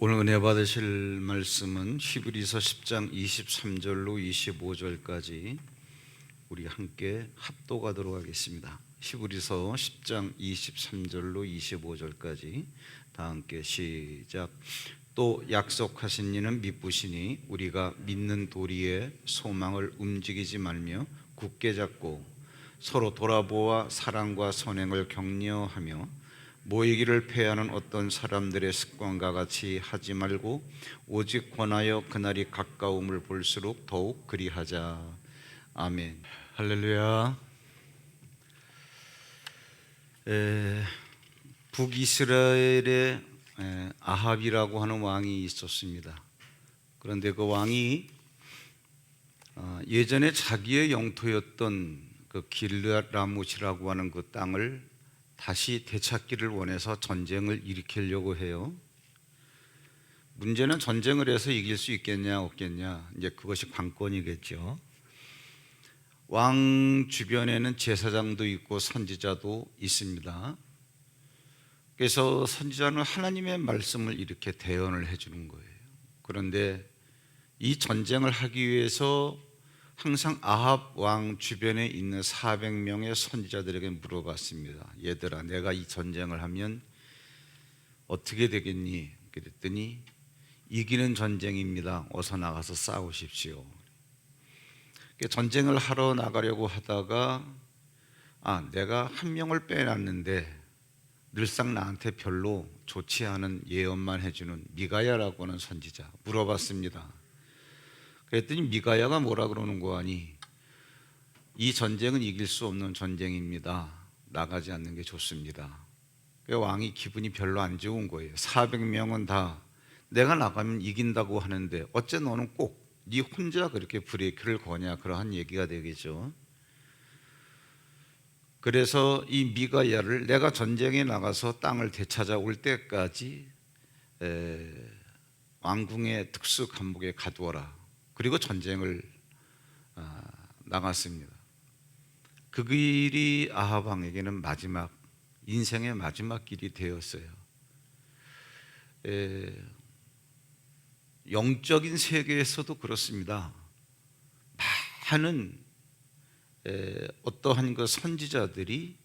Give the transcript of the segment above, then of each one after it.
오늘 은혜 받으실 말씀은 히브리서 10장 23절로 25절까지 우리 함께 합독하도록 하겠습니다. 히브리서 10장 23절로 25절까지 다 함께 시작. 또 약속하신 이는 미쁘시니 우리가 믿는 도리에 소망을 움직이지 말며 굳게 잡고 서로 돌아보아 사랑과 선행을 격려하며 모이기를 패하는 어떤 사람들의 습관과 같이 하지 말고 오직 권하여 그날이 가까움을 볼수록 더욱 그리하자. 아멘. 할렐루야. 북이스라엘에 아합이라고 하는 왕이 있었습니다. 그런데 그 왕이 예전에 자기의 영토였던 그 길르앗 라못이라고 하는 그 땅을 다시 되찾기를 원해서 전쟁을 일으키려고 해요. 문제는 전쟁을 해서 이길 수 있겠냐 없겠냐, 이제 그것이 관건이겠죠. 왕 주변에는 제사장도 있고 선지자도 있습니다. 그래서 선지자는 하나님의 말씀을 이렇게 대언을 해주는 거예요. 그런데 이 전쟁을 하기 위해서 항상 아합 왕 주변에 있는 400명의 선지자들에게 물어봤습니다. 얘들아, 내가 이 전쟁을 하면 어떻게 되겠니? 그랬더니 이기는 전쟁입니다. 어서 나가서 싸우십시오. 전쟁을 하러 나가려고 하다가 내가 한 명을 빼놨는데 늘상 나한테 별로 좋지 않은 예언만 해주는 미가야라고 하는 선지자 물어봤습니다. 그랬더니 미가야가 뭐라 그러는 거 아니? 이 전쟁은 이길 수 없는 전쟁입니다. 나가지 않는 게 좋습니다. 왕이 기분이 별로 안 좋은 거예요. 400명은 다 내가 나가면 이긴다고 하는데 어째 너는 꼭 네 혼자 그렇게 브레이크를 거냐, 그러한 얘기가 되겠죠. 그래서 이 미가야를 내가 전쟁에 나가서 땅을 되찾아올 때까지 왕궁의 특수 감옥에 가두어라. 그리고 전쟁을 나갔습니다. 그 길이 아합 왕에게는 인생의 마지막 길이 되었어요. 영적인 세계에서도 그렇습니다. 많은 어떠한 그 선지자들이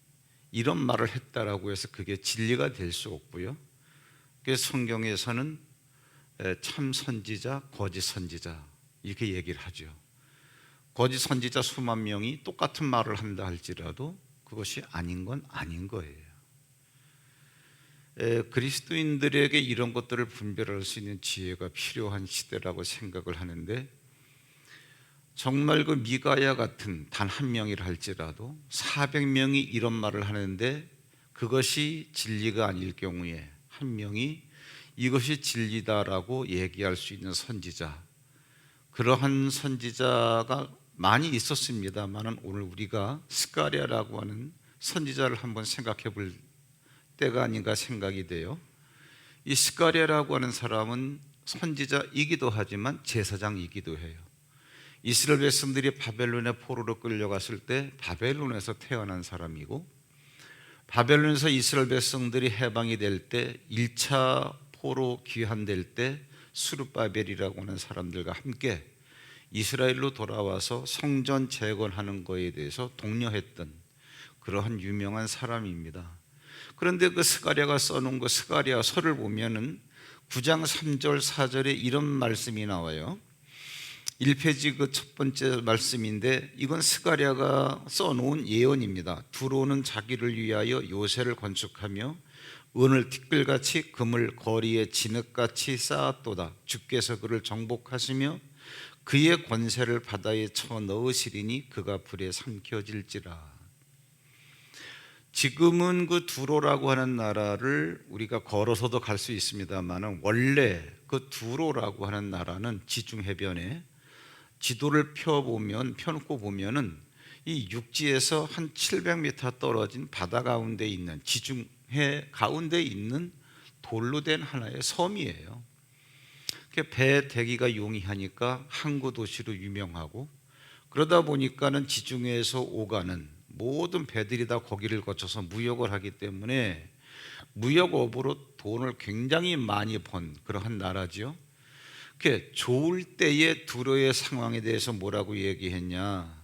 이런 말을 했다라고 해서 그게 진리가 될 수 없고요. 그래서 성경에서는 참 선지자, 거짓 선지자 이렇게 얘기를 하죠. 거짓 선지자 수만 명이 똑같은 말을 한다 할지라도 그것이 아닌 건 아닌 거예요. 그리스도인들에게 이런 것들을 분별할 수 있는 지혜가 필요한 시대라고 생각을 하는데, 정말 그 미가야 같은 단 한 명이라 할지라도 400명이 이런 말을 하는데 그것이 진리가 아닐 경우에 한 명이 이것이 진리다라고 얘기할 수 있는 선지자, 그러한 선지자가 많이 있었습니다만 오늘 우리가 스가랴라고 하는 선지자를 한번 생각해 볼 때가 아닌가 생각이 돼요. 이 스가랴라고 하는 사람은 선지자이기도 하지만 제사장이기도 해요. 이스라엘 백성들이 바벨론의 포로로 끌려갔을 때 바벨론에서 태어난 사람이고, 바벨론에서 이스라엘 백성들이 해방이 될 때 1차 포로 귀환될 때 스룹바벨이라고 하는 사람들과 함께 이스라엘로 돌아와서 성전 재건하는 것에 대해서 독려했던 그러한 유명한 사람입니다. 그런데 그 스가랴가 써놓은 그 스가랴서를 보면은 9장 3절 4절에 이런 말씀이 나와요. 1페이지 그 첫 번째 말씀인데 이건 스가랴가 써놓은 예언입니다. 두로는 자기를 위하여 요새를 건축하며 은을 티끌같이 금을 거리에 진흙같이 쌓았도다. 주께서 그를 정복하시며 그의 권세를 바다에 쳐 넣으시리니 그가 불에 삼켜질지라. 지금은 그 두로라고 하는 나라를 우리가 걸어서도 갈 수 있습니다만 원래 그 두로라고 하는 나라는 지중해변에 지도를 펴놓고 보면은 이 육지에서 한 700m 떨어진 바다 가운데 있는 지중해 가운데 있는 돌로 된 하나의 섬이에요. 배 대기가 용이하니까 항구 도시로 유명하고, 그러다 보니까는 지중해에서 오가는 모든 배들이 다 거기를 거쳐서 무역을 하기 때문에 무역업으로 돈을 굉장히 많이 번 그러한 나라지요. 그 좋을 때의 두로의 상황에 대해서 뭐라고 얘기했냐?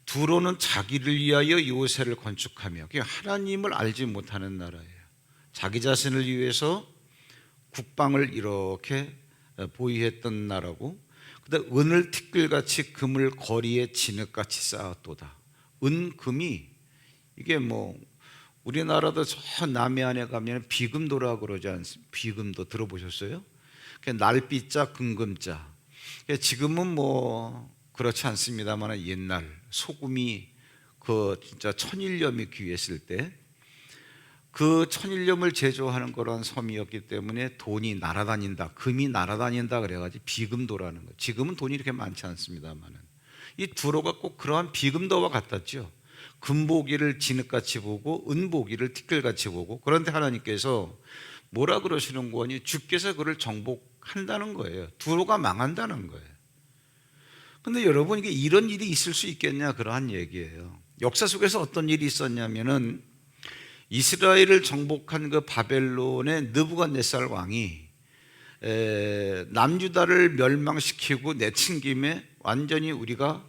두로는 자기를 위하여 요새를 건축하며 하나님을 알지 못하는 나라예요. 자기 자신을 위해서 국방을 이렇게 보유했던 나라고, 그다음 은을 티끌같이 금을 거리에 진흙같이 쌓았도다. 은, 금이 이게 뭐 우리나라도 저 남해안에 가면 비금도라고 그러지 않습니까? 비금도 들어보셨어요? 날비자 금금자. 지금은 뭐 그렇지 않습니다만 옛날 소금이 그 진짜 천일염이 귀했을 때 그 천일염을 제조하는 그런 섬이었기 때문에 돈이 날아다닌다, 금이 날아다닌다 그래가지고 비금도라는 거예요. 지금은 돈이 이렇게 많지 않습니다만은 이 두로가 꼭 그러한 비금도와 같았죠. 금보기를 진흙같이 보고 은보기를 티끌같이 보고. 그런데 하나님께서 뭐라 그러시는 거니? 주께서 그를 정복한다는 거예요. 두로가 망한다는 거예요. 근데 여러분, 이게 이런 일이 있을 수 있겠냐, 그러한 얘기예요. 역사 속에서 어떤 일이 있었냐면은 이스라엘을 정복한 그 바벨론의 느부갓네살 왕이 남유다를 멸망시키고 내친김에 완전히 우리가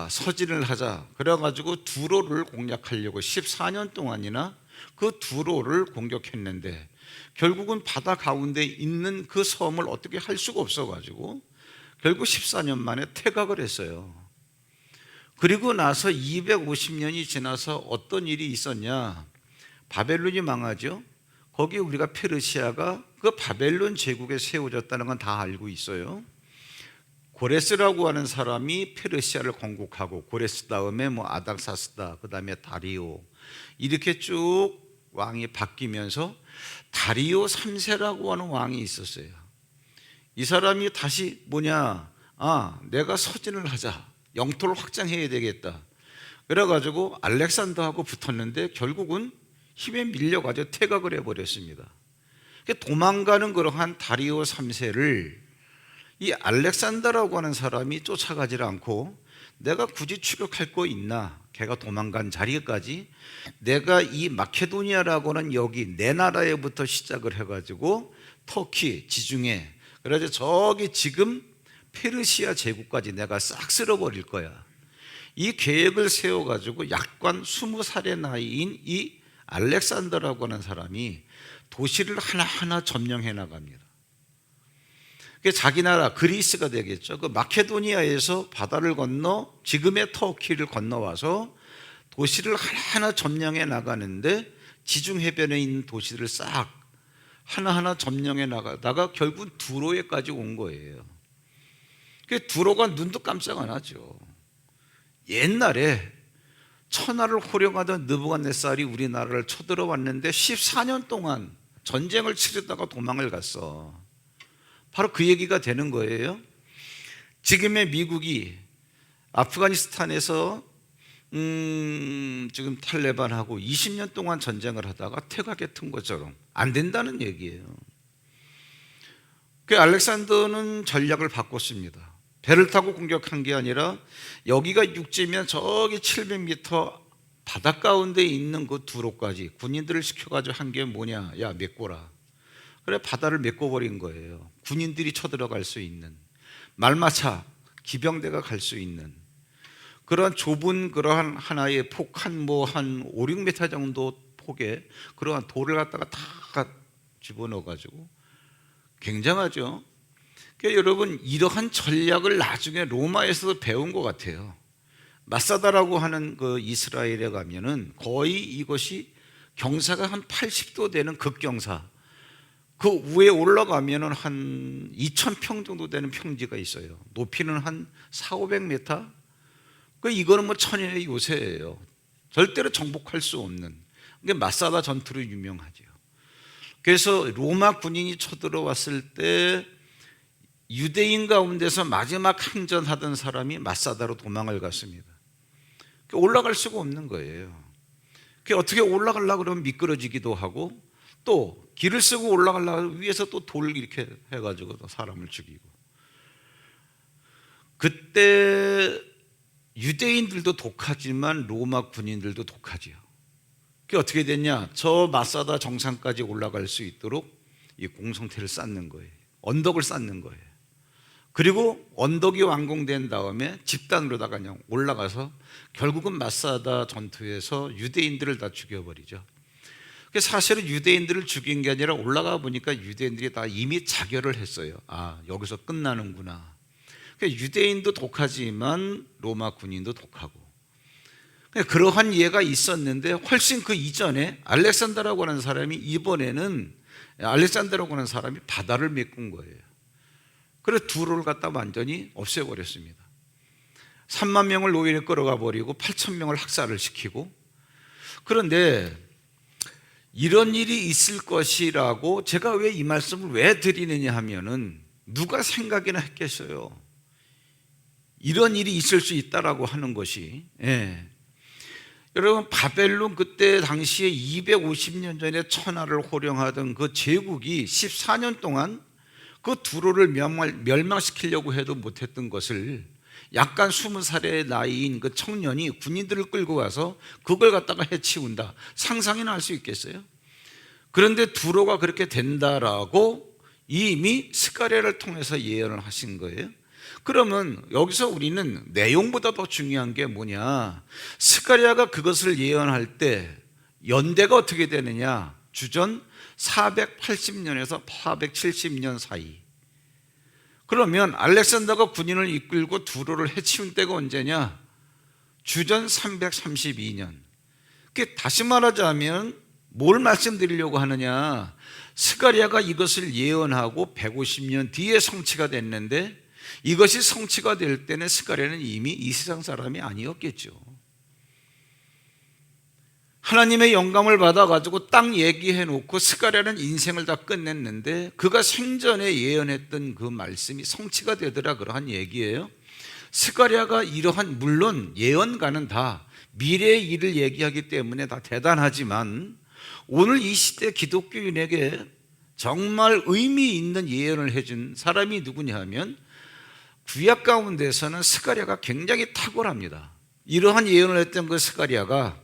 서진을 하자 그래가지고 두로를 공략하려고 14년 동안이나 그 두로를 공격했는데 결국은 바다 가운데 있는 그 섬을 어떻게 할 수가 없어가지고 결국 14년 만에 퇴각을 했어요. 그리고 나서 250년이 지나서 어떤 일이 있었냐? 바벨론이 망하죠. 거기 우리가 페르시아가 그 바벨론 제국에 세워졌다는 건 다 알고 있어요. 고레스라고 하는 사람이 페르시아를 건국하고, 고레스 다음에 뭐 아닥사스다, 그 다음에 다리오, 이렇게 쭉 왕이 바뀌면서 다리오 3세라고 하는 왕이 있었어요. 이 사람이 다시 내가 서진을 하자, 영토를 확장해야 되겠다 그래가지고 알렉산더하고 붙었는데 결국은 힘에 밀려가지고 퇴각을 해버렸습니다. 도망가는 그러한 다리오 3세를 이 알렉산더라고 하는 사람이 쫓아가지 않고, 내가 굳이 추격할 거 있나? 걔가 도망간 자리까지 내가 이 마케도니아라고 하는 여기 내 나라에부터 시작을 해가지고 터키 지중해, 그래서 저기 지금 페르시아 제국까지 내가 싹 쓸어버릴 거야. 이 계획을 세워가지고 약관 20살의 나이인 이 알렉산더라고 하는 사람이 도시를 하나하나 점령해 나갑니다. 자기 나라 그리스가 되겠죠. 그 마케도니아에서 바다를 건너 지금의 터키를 건너와서 도시를 하나하나 점령해 나가는데, 지중해변에 있는 도시들을 싹 하나하나 점령해 나가다가 결국 두로에까지 온 거예요. 두로가 눈도 깜짝 안 하죠. 옛날에 천하를 호령하던 느부갓네살이 우리나라를 쳐들어왔는데 14년 동안 전쟁을 치르다가 도망을 갔어. 바로 그 얘기가 되는 거예요. 지금의 미국이 아프가니스탄에서 지금 탈레반하고 20년 동안 전쟁을 하다가 퇴각했던 것처럼 안 된다는 얘기예요. 그 알렉산더는 전략을 바꿨습니다. 배를 타고 공격한 게 아니라 여기가 육지면 저기 700m 바닷 가운데 있는 그 두로까지 군인들을 시켜가지고 한 게 뭐냐? 야, 메꿔라. 그래, 바다를 메꿔버린 거예요. 군인들이 쳐들어갈 수 있는, 말마차 기병대가 갈 수 있는 그러한 좁은 그러한 하나의 폭 한 5, 6m 정도 폭에 그러한 돌을 갖다가 다 집어넣어가지고 굉장하죠. 그러니까 여러분, 이러한 전략을 나중에 로마에서도 배운 것 같아요. 마사다라고 하는 그 이스라엘에 가면은 거의 이것이 경사가 한 80도 되는 극경사, 그 위에 올라가면은 한 2,000평 정도 되는 평지가 있어요. 높이는 한 400~500m. 이거는 뭐 천연의 요새예요. 절대로 정복할 수 없는. 그게 마사다 전투로 유명하죠. 그래서 로마 군인이 쳐들어왔을 때 유대인 가운데서 마지막 항전하던 사람이 마사다로 도망을 갔습니다. 올라갈 수가 없는 거예요. 어떻게 올라가려고 그러면 미끄러지기도 하고, 또 길을 쓰고 올라가려고 위에서 또 돌 이렇게 해가지고 또 사람을 죽이고. 그때 유대인들도 독하지만 로마 군인들도 독하지요. 그게 어떻게 됐냐? 저 마사다 정상까지 올라갈 수 있도록 이 공성태를 쌓는 거예요. 언덕을 쌓는 거예요. 그리고 언덕이 완공된 다음에 집단으로다가 그냥 올라가서 결국은 마사다 전투에서 유대인들을 다 죽여버리죠. 사실은 유대인들을 죽인 게 아니라 올라가 보니까 유대인들이 다 이미 자결을 했어요. 아, 여기서 끝나는구나. 유대인도 독하지만 로마 군인도 독하고, 그러한 이해가 있었는데 훨씬 그 이전에 알렉산더라고 하는 사람이 바다를 메꾼 거예요. 그래서 두로를 갖다 완전히 없애버렸습니다. 3만 명을 노예에 끌어가 버리고 8천 명을 학살을 시키고. 그런데 이런 일이 있을 것이라고 제가 왜 이 말씀을 왜 드리느냐 하면은 누가 생각이나 했겠어요. 이런 일이 있을 수 있다라고 하는 것이. 여러분, 바벨론 그때 당시에 250년 전에 천하를 호령하던 그 제국이 14년 동안 그 두로를 멸망시키려고 해도 못했던 것을 약간 20살의 나이인 그 청년이 군인들을 끌고 가서 그걸 갖다가 해치운다. 상상이나 할 수 있겠어요? 그런데 두로가 그렇게 된다라고 이미 스가랴를 통해서 예언을 하신 거예요. 그러면 여기서 우리는 내용보다 더 중요한 게 뭐냐? 스가랴가 그것을 예언할 때 연대가 어떻게 되느냐? 주전 480년에서 470년 사이. 그러면 알렉산더가 군인을 이끌고 두로를 해치운 때가 언제냐? 주전 332년. 다시 말하자면 뭘 말씀드리려고 하느냐? 스가랴가 이것을 예언하고 150년 뒤에 성취가 됐는데, 이것이 성취가 될 때는 스가랴는 이미 이 세상 사람이 아니었겠죠. 하나님의 영감을 받아가지고 딱 얘기해놓고 스가랴는 인생을 다 끝냈는데 그가 생전에 예언했던 그 말씀이 성취가 되더라, 그러한 얘기예요. 스가랴가 이러한, 물론 예언가는 다 미래의 일을 얘기하기 때문에 다 대단하지만 오늘 이 시대 기독교인에게 정말 의미 있는 예언을 해준 사람이 누구냐 하면 구약 가운데서는 스가랴가 굉장히 탁월합니다. 이러한 예언을 했던 그 스가랴가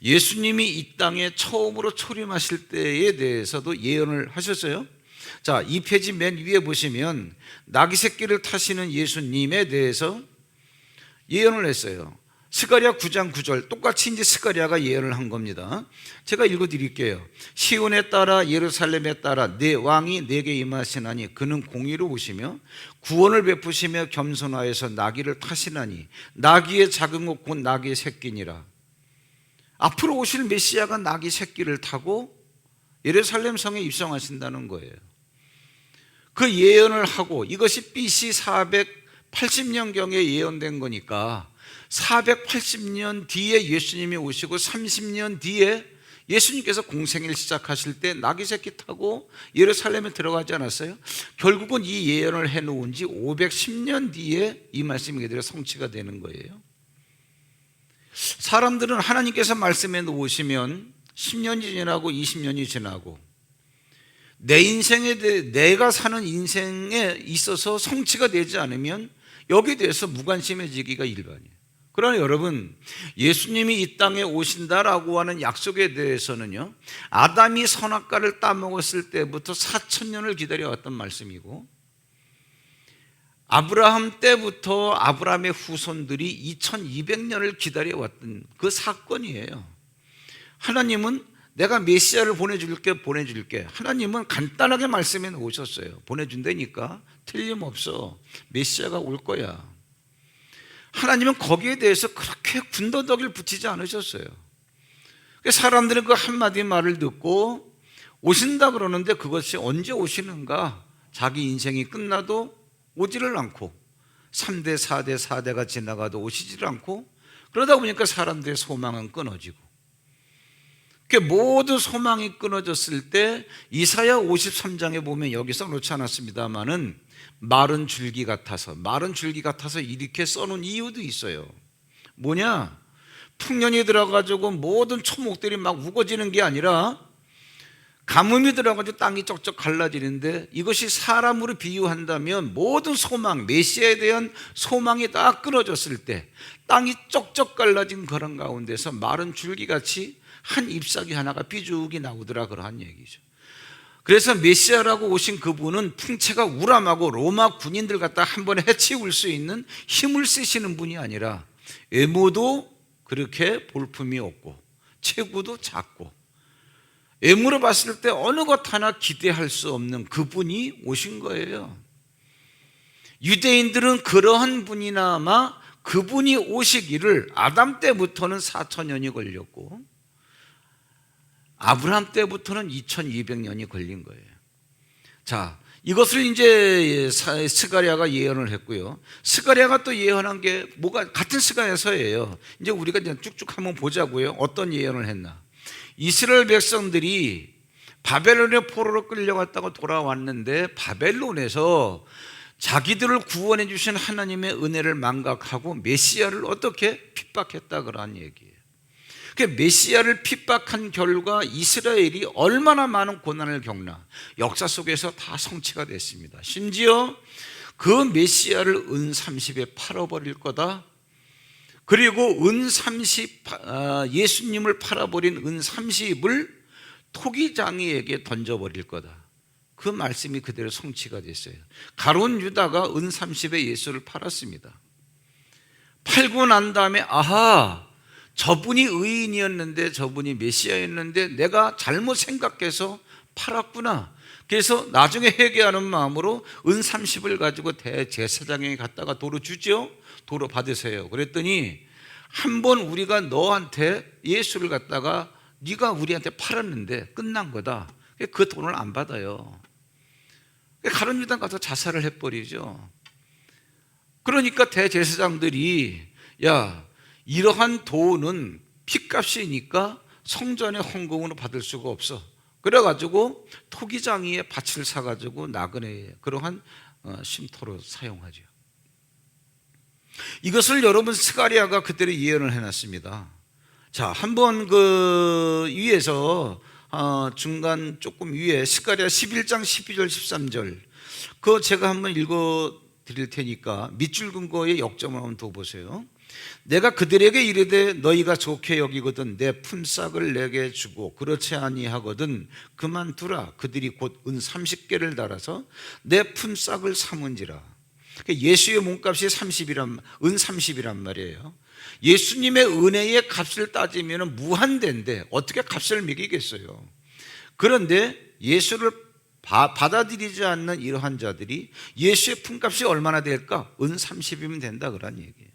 예수님이 이 땅에 처음으로 초림하실 때에 대해서도 예언을 하셨어요. 자, 이 페이지 맨 위에 보시면 나귀 새끼를 타시는 예수님에 대해서 예언을 했어요. 스가랴 9장 9절, 똑같이 이제 스가랴가 예언을 한 겁니다. 제가 읽어드릴게요. 시온에 따라 예루살렘에 따라 내 왕이 내게 임하시나니 그는 공의로 오시며 구원을 베푸시며 겸손하여서 나귀를 타시나니 나귀의 작은 것 곧 나귀의 새끼니라. 앞으로 오실 메시아가 나귀 새끼를 타고 예루살렘 성에 입성하신다는 거예요. 그 예언을 하고 이것이 BC 480년경에 예언된 거니까 480년 뒤에 예수님이 오시고 30년 뒤에 예수님께서 공생일 시작하실 때 나귀 새끼 타고 예루살렘에 들어가지 않았어요? 결국은 이 예언을 해놓은 지 510년 뒤에 이 말씀이 그대로 성취가 되는 거예요. 사람들은 하나님께서 말씀해 놓으시면 10년이 지나고 20년이 지나고 내 인생에 대해, 내가 사는 인생에 있어서 성취가 되지 않으면 여기에 대해서 무관심해지기가 일반이에요. 그러나 여러분, 예수님이 이 땅에 오신다라고 하는 약속에 대해서는요, 아담이 선악과를 따먹었을 때부터 4,000년을 기다려왔던 말씀이고, 아브라함 때부터 아브라함의 후손들이 2200년을 기다려왔던 그 사건이에요. 하나님은 내가 메시아를 보내줄게. 하나님은 간단하게 말씀해 놓으셨어요. 보내준다니까 틀림없어. 메시아가 올 거야. 하나님은 거기에 대해서 그렇게 군더더기를 붙이지 않으셨어요. 사람들은 그 한마디 말을 듣고 오신다 그러는데 그것이 언제 오시는가? 자기 인생이 끝나도 오지를 않고 3대, 4대, 4대가 지나가도 오시질 않고, 그러다 보니까 사람들의 소망은 끊어지고, 그 모든 소망이 끊어졌을 때 이사야 53장에 보면 여기 써놓지 않았습니다마는 마른 줄기 같아서 이렇게 써놓은 이유도 있어요. 뭐냐? 풍년이 들어가지고 모든 초목들이 막 우거지는 게 아니라 가뭄이 들어가지고 땅이 쩍쩍 갈라지는데, 이것이 사람으로 비유한다면 모든 소망, 메시아에 대한 소망이 다 끊어졌을 때 땅이 쩍쩍 갈라진 그런 가운데서 마른 줄기같이 한 잎사귀 하나가 삐죽이 나오더라 그러한 얘기죠. 그래서 메시아라고 오신 그분은 풍채가 우람하고 로마 군인들 갖다 한 번에 해치울 수 있는 힘을 쓰시는 분이 아니라 외모도 그렇게 볼품이 없고 체구도 작고 외모로 봤을 때 어느 것 하나 기대할 수 없는 그분이 오신 거예요. 유대인들은 그러한 분이나마 그분이 오시기를 아담 때부터는 4,000년이 걸렸고 아브라함 때부터는 2200년이 걸린 거예요. 자, 이것을 이제 스가랴가 예언을 했고요. 스가랴가 또 예언한 게 뭐가 같은 스가랴서예요. 이제 우리가 그냥 쭉쭉 한번 보자고요. 어떤 예언을 했나? 이스라엘 백성들이 바벨론의 포로로 끌려갔다가 돌아왔는데 바벨론에서 자기들을 구원해 주신 하나님의 은혜를 망각하고 메시아를 어떻게 핍박했다 그러한 얘기예요. 메시아를 핍박한 결과 이스라엘이 얼마나 많은 고난을 겪나 역사 속에서 다 성취가 됐습니다. 심지어 그 메시아를 은 30에 팔아버릴 거다. 그리고 은 30, 예수님을 팔아버린 은 30을 토기장이에게 던져버릴 거다. 그 말씀이 그대로 성취가 됐어요. 가룟 유다가 은 30에 예수를 팔았습니다. 팔고 난 다음에 아하, 저분이 의인이었는데 저분이 메시아였는데 내가 잘못 생각해서 팔았구나. 그래서 나중에 회개하는 마음으로 은 30을 가지고 대제사장에게 갔다가 도로 주죠. 도로 받으세요. 그랬더니 한번 우리가 너한테 예수를 갖다가 네가 우리한테 팔았는데 끝난 거다. 그 돈을 안 받아요. 가룟 유다 가서 자살을 해버리죠. 그러니까 대제사장들이 야, 이러한 돈은 핏값이니까 성전의 헌금으로 받을 수가 없어. 그래가지고 토기장이의 밭을 사가지고 나그네에 그러한 쉼터로 사용하죠. 이것을 여러분 스가랴가 그대로 예언을 해놨습니다. 자, 한번 그 위에서 중간 조금 위에 스가랴 11장 12절 13절 그거 제가 한번 읽어 드릴 테니까 밑줄 근거의 역점을 한번 더 보세요. 내가 그들에게 이르되 너희가 좋게 여기거든 내 품삯을 내게 주고 그렇지 아니하거든 그만두라. 그들이 곧 은 30개를 달아서 내 품삯을 삼은지라. 예수의 몸값이 은 30이란 말이에요. 예수님의 은혜의 값을 따지면 무한대인데 어떻게 값을 매기겠어요? 그런데 예수를 받아들이지 않는 이러한 자들이 예수의 품값이 얼마나 될까? 은 30이면 된다 그런 얘기예요.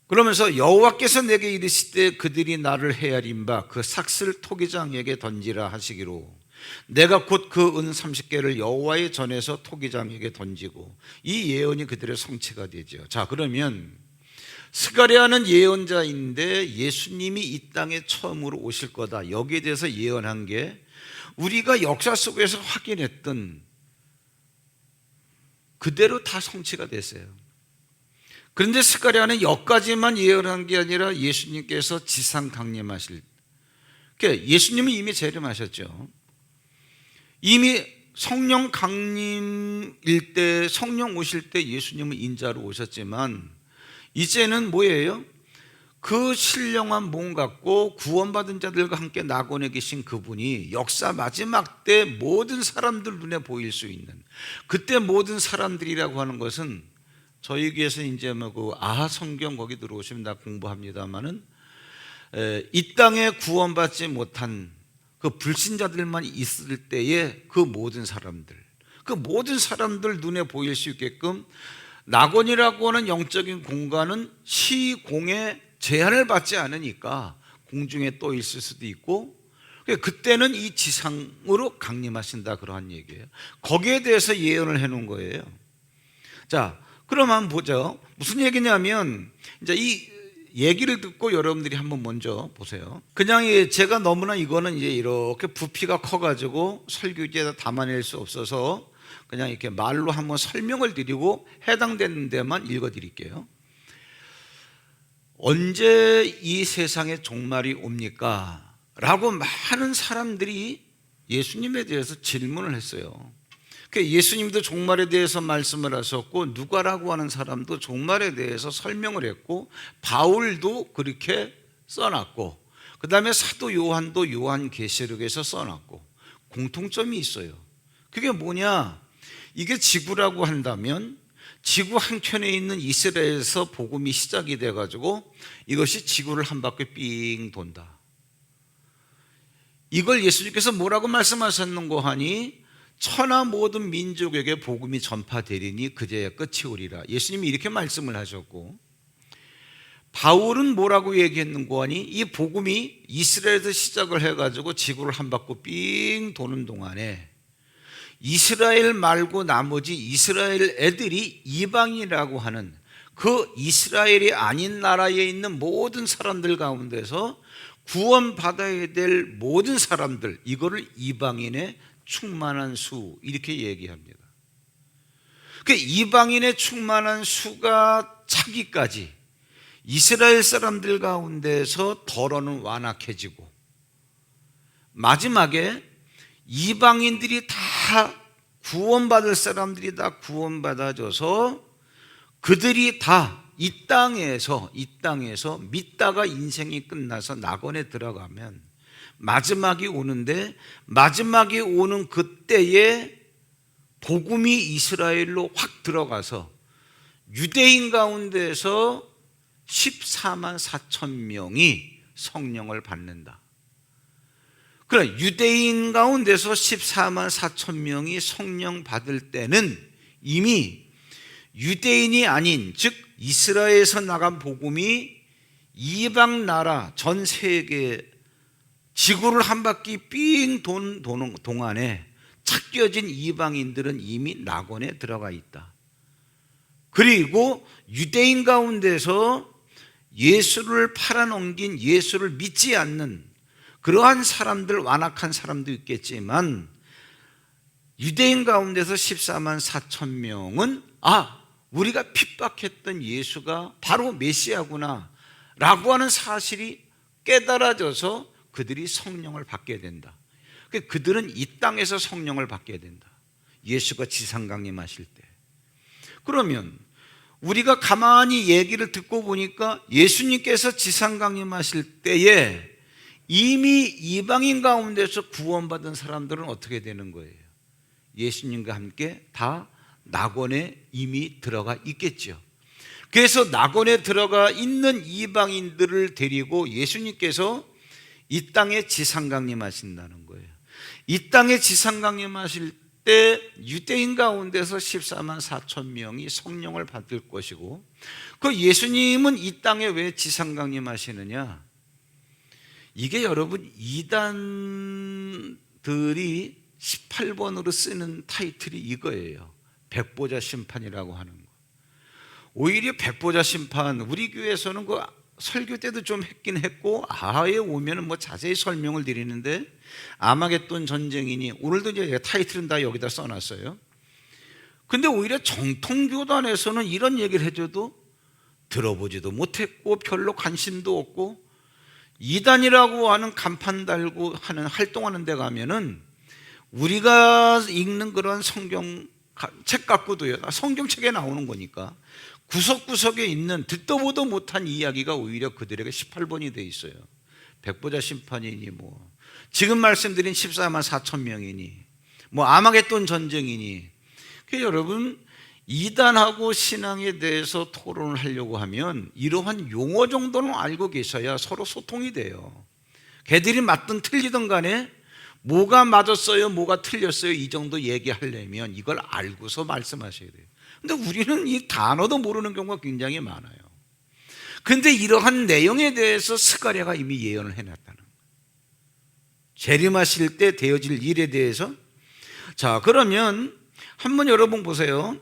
그러면서 여호와께서 내게 이르시되 그들이 나를 헤아린 바 그 삭슬 토기장에게 던지라 하시기로 내가 곧 그 은 30개를 여호와의 전에서 토기장에게 던지고 이 예언이 그들의 성취가 되죠. 자, 그러면 스가랴는 예언자인데 예수님이 이 땅에 처음으로 오실 거다. 여기에 대해서 예언한 게 우리가 역사 속에서 확인했던 그대로 다 성취가 됐어요. 그런데 스가랴는 여기까지만 예언한 게 아니라 예수님께서 지상 강림하실, 그러니까 예수님은 이미 재림하셨죠. 이미 성령 강림일 때, 성령 오실 때 예수님은 인자로 오셨지만 이제는 뭐예요? 그 신령한 몸 갖고 구원받은 자들과 함께 낙원에 계신 그분이 역사 마지막 때 모든 사람들 눈에 보일 수 있는, 그때 모든 사람들이라고 하는 것은 저희에게서 이제 뭐 그 아하 성경 거기 들어오시면 다 공부합니다만은 이 땅에 구원받지 못한 그 불신자들만 있을 때에 그 모든 사람들 눈에 보일 수 있게끔 낙원이라고 하는 영적인 공간은 시공에 제한을 받지 않으니까 공중에 떠 있을 수도 있고 그때는 이 지상으로 강림하신다 그러한 얘기예요. 거기에 대해서 예언을 해놓은 거예요. 자, 그럼 한번 보죠. 무슨 얘기냐면 이제 이 얘기를 듣고 여러분들이 한번 먼저 보세요. 그냥 제가 너무나 이거는 이제 이렇게 부피가 커가지고 설교지에다 담아낼 수 없어서 그냥 이렇게 말로 한번 설명을 드리고 해당되는 데만 읽어드릴게요. 언제 이 세상에 종말이 옵니까? 라고 많은 사람들이 예수님에 대해서 질문을 했어요. 예수님도 종말에 대해서 말씀을 하셨고 누가라고 하는 사람도 종말에 대해서 설명을 했고 바울도 그렇게 써놨고 그 다음에 사도 요한도 요한계시록에서 써놨고 공통점이 있어요. 그게 뭐냐? 이게 지구라고 한다면 지구 한켠에 있는 이스라엘에서 복음이 시작이 돼가지고 이것이 지구를 한 바퀴 삥 돈다. 이걸 예수님께서 뭐라고 말씀하셨는고 하니 천하 모든 민족에게 복음이 전파되리니 그제야 끝이 오리라. 예수님이 이렇게 말씀을 하셨고, 바울은 뭐라고 얘기했는고 하니 이 복음이 이스라엘에서 시작을 해가지고 지구를 한 바퀴 삥 도는 동안에 이스라엘 말고 나머지 이스라엘 애들이 이방이라고 하는 그 이스라엘이 아닌 나라에 있는 모든 사람들 가운데서 구원받아야 될 모든 사람들, 이거를 이방인의 충만한 수, 이렇게 얘기합니다. 그 이방인의 충만한 수가 차기까지 이스라엘 사람들 가운데서 덜어는 완악해지고 마지막에 이방인들이 다 구원받을 사람들이 다 구원받아져서 그들이 다 이 땅에서 믿다가 인생이 끝나서 낙원에 들어가면 마지막이 오는데, 마지막이 오는 그때에 복음이 이스라엘로 확 들어가서 유대인 가운데서 14만 4천 명이 성령을 받는다. 그래, 유대인 가운데서 14만 4천 명이 성령 받을 때는 이미 유대인이 아닌, 즉 이스라엘에서 나간 복음이 이방 나라 전 세계 지구를 한 바퀴 삥 도는 동안에 착겨진 이방인들은 이미 낙원에 들어가 있다. 그리고 유대인 가운데서 예수를 팔아넘긴, 예수를 믿지 않는 그러한 사람들, 완악한 사람도 있겠지만 유대인 가운데서 14만 4천 명은 우리가 핍박했던 예수가 바로 메시아구나 라고 하는 사실이 깨달아져서 그들이 성령을 받게 된다. 그들은 이 땅에서 성령을 받게 된다. 예수가 지상 강림하실 때. 그러면 우리가 가만히 얘기를 듣고 보니까 예수님께서 지상 강림하실 때에 이미 이방인 가운데서 구원받은 사람들은 어떻게 되는 거예요? 예수님과 함께 다 낙원에 이미 들어가 있겠죠. 그래서 낙원에 들어가 있는 이방인들을 데리고 예수님께서 이 땅에 지상 강림하신다는 거예요. 이 땅에 지상 강림하실 때 유대인 가운데서 14만 4천 명이 성령을 받을 것이고, 그 예수님은 이 땅에 왜 지상 강림하시느냐? 이게 여러분 이단들이 18번으로 쓰는 타이틀이 이거예요. 백보자 심판이라고 하는 거. 오히려 백보자 심판, 우리 교회에서는 그 설교 때도 좀 했긴 했고 아예 오면은 뭐 자세히 설명을 드리는데, 아마겟돈 전쟁이니 오늘도 이제 타이틀은 다 여기다 써놨어요. 근데 오히려 정통교단에서는 이런 얘기를 해줘도 들어보지도 못했고 별로 관심도 없고, 이단이라고 하는 간판 달고 하는 활동하는 데 가면은 우리가 읽는 그런 성경 책 갖고도요, 성경책에 나오는 거니까 구석구석에 있는 듣도 보도 못한 이야기가 오히려 그들에게 18번이 돼 있어요. 백보자 심판이니 뭐 지금 말씀드린 14만 4천 명이니 뭐 아마겟돈 전쟁이니. 그래서 여러분, 이단하고 신앙에 대해서 토론을 하려고 하면 이러한 용어 정도는 알고 계셔야 서로 소통이 돼요. 걔들이 맞든 틀리든 간에 뭐가 맞았어요, 뭐가 틀렸어요, 이 정도 얘기하려면 이걸 알고서 말씀하셔야 돼요. 근데 우리는 이 단어도 모르는 경우가 굉장히 많아요. 근데 이러한 내용에 대해서 스가랴가 이미 예언을 해놨다는 거예요. 재림하실 때 되어질 일에 대해서. 자, 그러면 한번 여러분 보세요.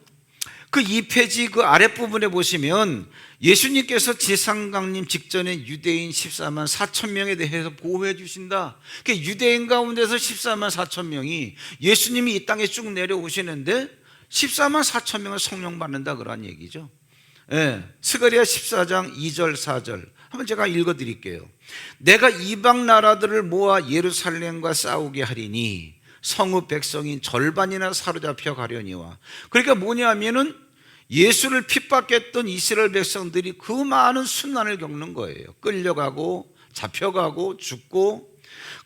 그 2페이지 그 아랫부분에 보시면 예수님께서 지상강림 직전에 유대인 14만 4천 명에 대해서 보호해 주신다. 그러니까 유대인 가운데서 14만 4천 명이 예수님이 이 땅에 쭉 내려오시는데 14만 4천 명을 성령 받는다, 그런 얘기죠. 스가랴 14장 2절 4절 한번 제가 읽어드릴게요. 내가 이방 나라들을 모아 예루살렘과 싸우게 하리니 성읍 백성인 절반이나 사로잡혀 가려니와. 그러니까 뭐냐면은 예수를 핍박했던 이스라엘 백성들이 그 많은 순난을 겪는 거예요. 끌려가고 잡혀가고 죽고.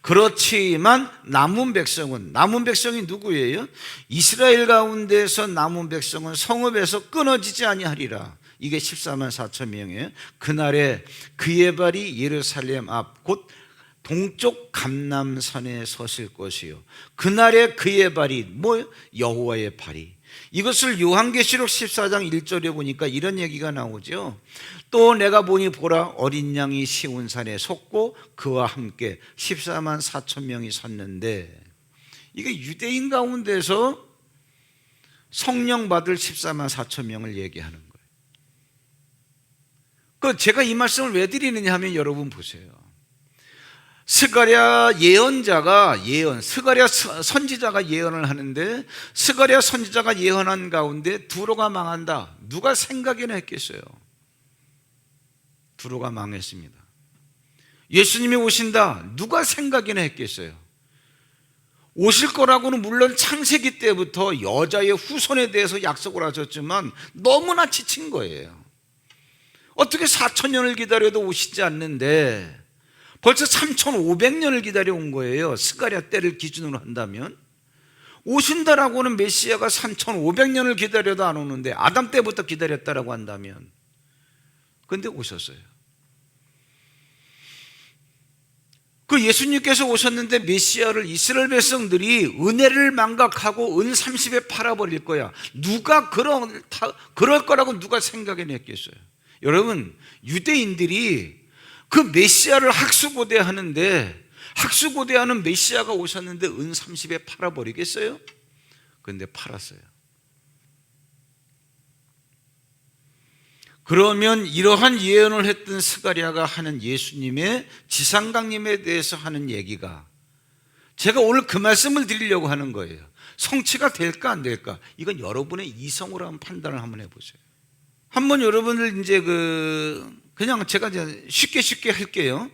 그렇지만 남은 백성이 누구예요? 이스라엘 가운데서 남은 백성은 성읍에서 끊어지지 아니하리라. 이게 14만 4천 명이에요. 그날에 그의 발이 예루살렘 앞 곧 동쪽 감람산에 서실 것이요. 그날에 그의 발이 뭐예요? 여호와의 발이. 이것을 요한계시록 14장 1절에 보니까 이런 얘기가 나오죠. 또 내가 보니 보라, 어린 양이 시온산에 섰고 그와 함께 14만 4천 명이 섰는데, 이게 유대인 가운데서 성령 받을 14만 4천 명을 얘기하는 거예요. 제가 이 말씀을 왜 드리느냐 하면, 여러분 보세요. 스가랴 스가랴 선지자가 예언을 하는데, 스가랴 선지자가 예언한 가운데 두로가 망한다. 누가 생각이나 했겠어요? 두로가 망했습니다. 예수님이 오신다. 누가 생각이나 했겠어요? 오실 거라고는 물론 창세기 때부터 여자의 후손에 대해서 약속을 하셨지만 너무나 지친 거예요. 어떻게 4,000년을 기다려도 오시지 않는데 벌써 3,500년을 기다려온 거예요. 스가랴 때를 기준으로 한다면. 오신다라고는 메시아가 3,500년을 기다려도 안 오는데, 아담 때부터 기다렸다라고 한다면. 그런데 오셨어요. 그 예수님께서 오셨는데 메시아를 이스라엘 백성들이 은혜를 망각하고 은 30에 팔아버릴 거야. 누가 그럴 거라고 누가 생각해냈겠어요? 여러분, 유대인들이 그 메시아를 학수고대하는 메시아가 오셨는데 은 30에 팔아버리겠어요? 그런데 팔았어요. 그러면 이러한 예언을 했던 스가랴가 하는 예수님의 지상강림에 대해서 하는 얘기가, 제가 오늘 그 말씀을 드리려고 하는 거예요. 성취가 될까 안 될까? 이건 여러분의 이성으로 한번 판단을 한번 해보세요. 한번 여러분을 이제 그냥 제가 쉽게 할게요.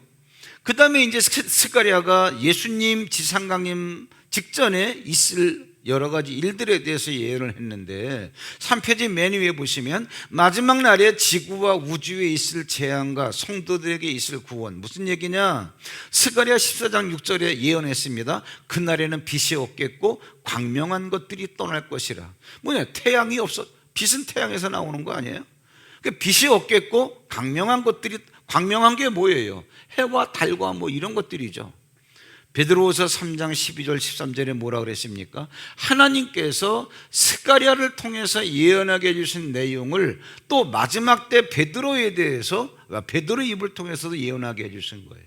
그 다음에 이제 스가랴가 예수님 지상강림 직전에 있을 여러 가지 일들에 대해서 예언을 했는데, 3페이지 맨 위에 보시면 마지막 날에 지구와 우주에 있을 재앙과 성도들에게 있을 구원. 무슨 얘기냐? 스가랴 14장 6절에 예언했습니다. 그날에는 빛이 없겠고 광명한 것들이 떠날 것이라. 뭐냐? 태양이 없어. 빛은 태양에서 나오는 거 아니에요? 빛이 없겠고 광명한 게 뭐예요? 해와 달과 뭐 이런 것들이죠. 베드로후서 3장 12절 13절에 뭐라 그랬습니까? 하나님께서 스가랴를 통해서 예언하게 해주신 내용을 또 마지막 때 베드로에 대해서, 베드로 입을 통해서도 예언하게 해주신 거예요.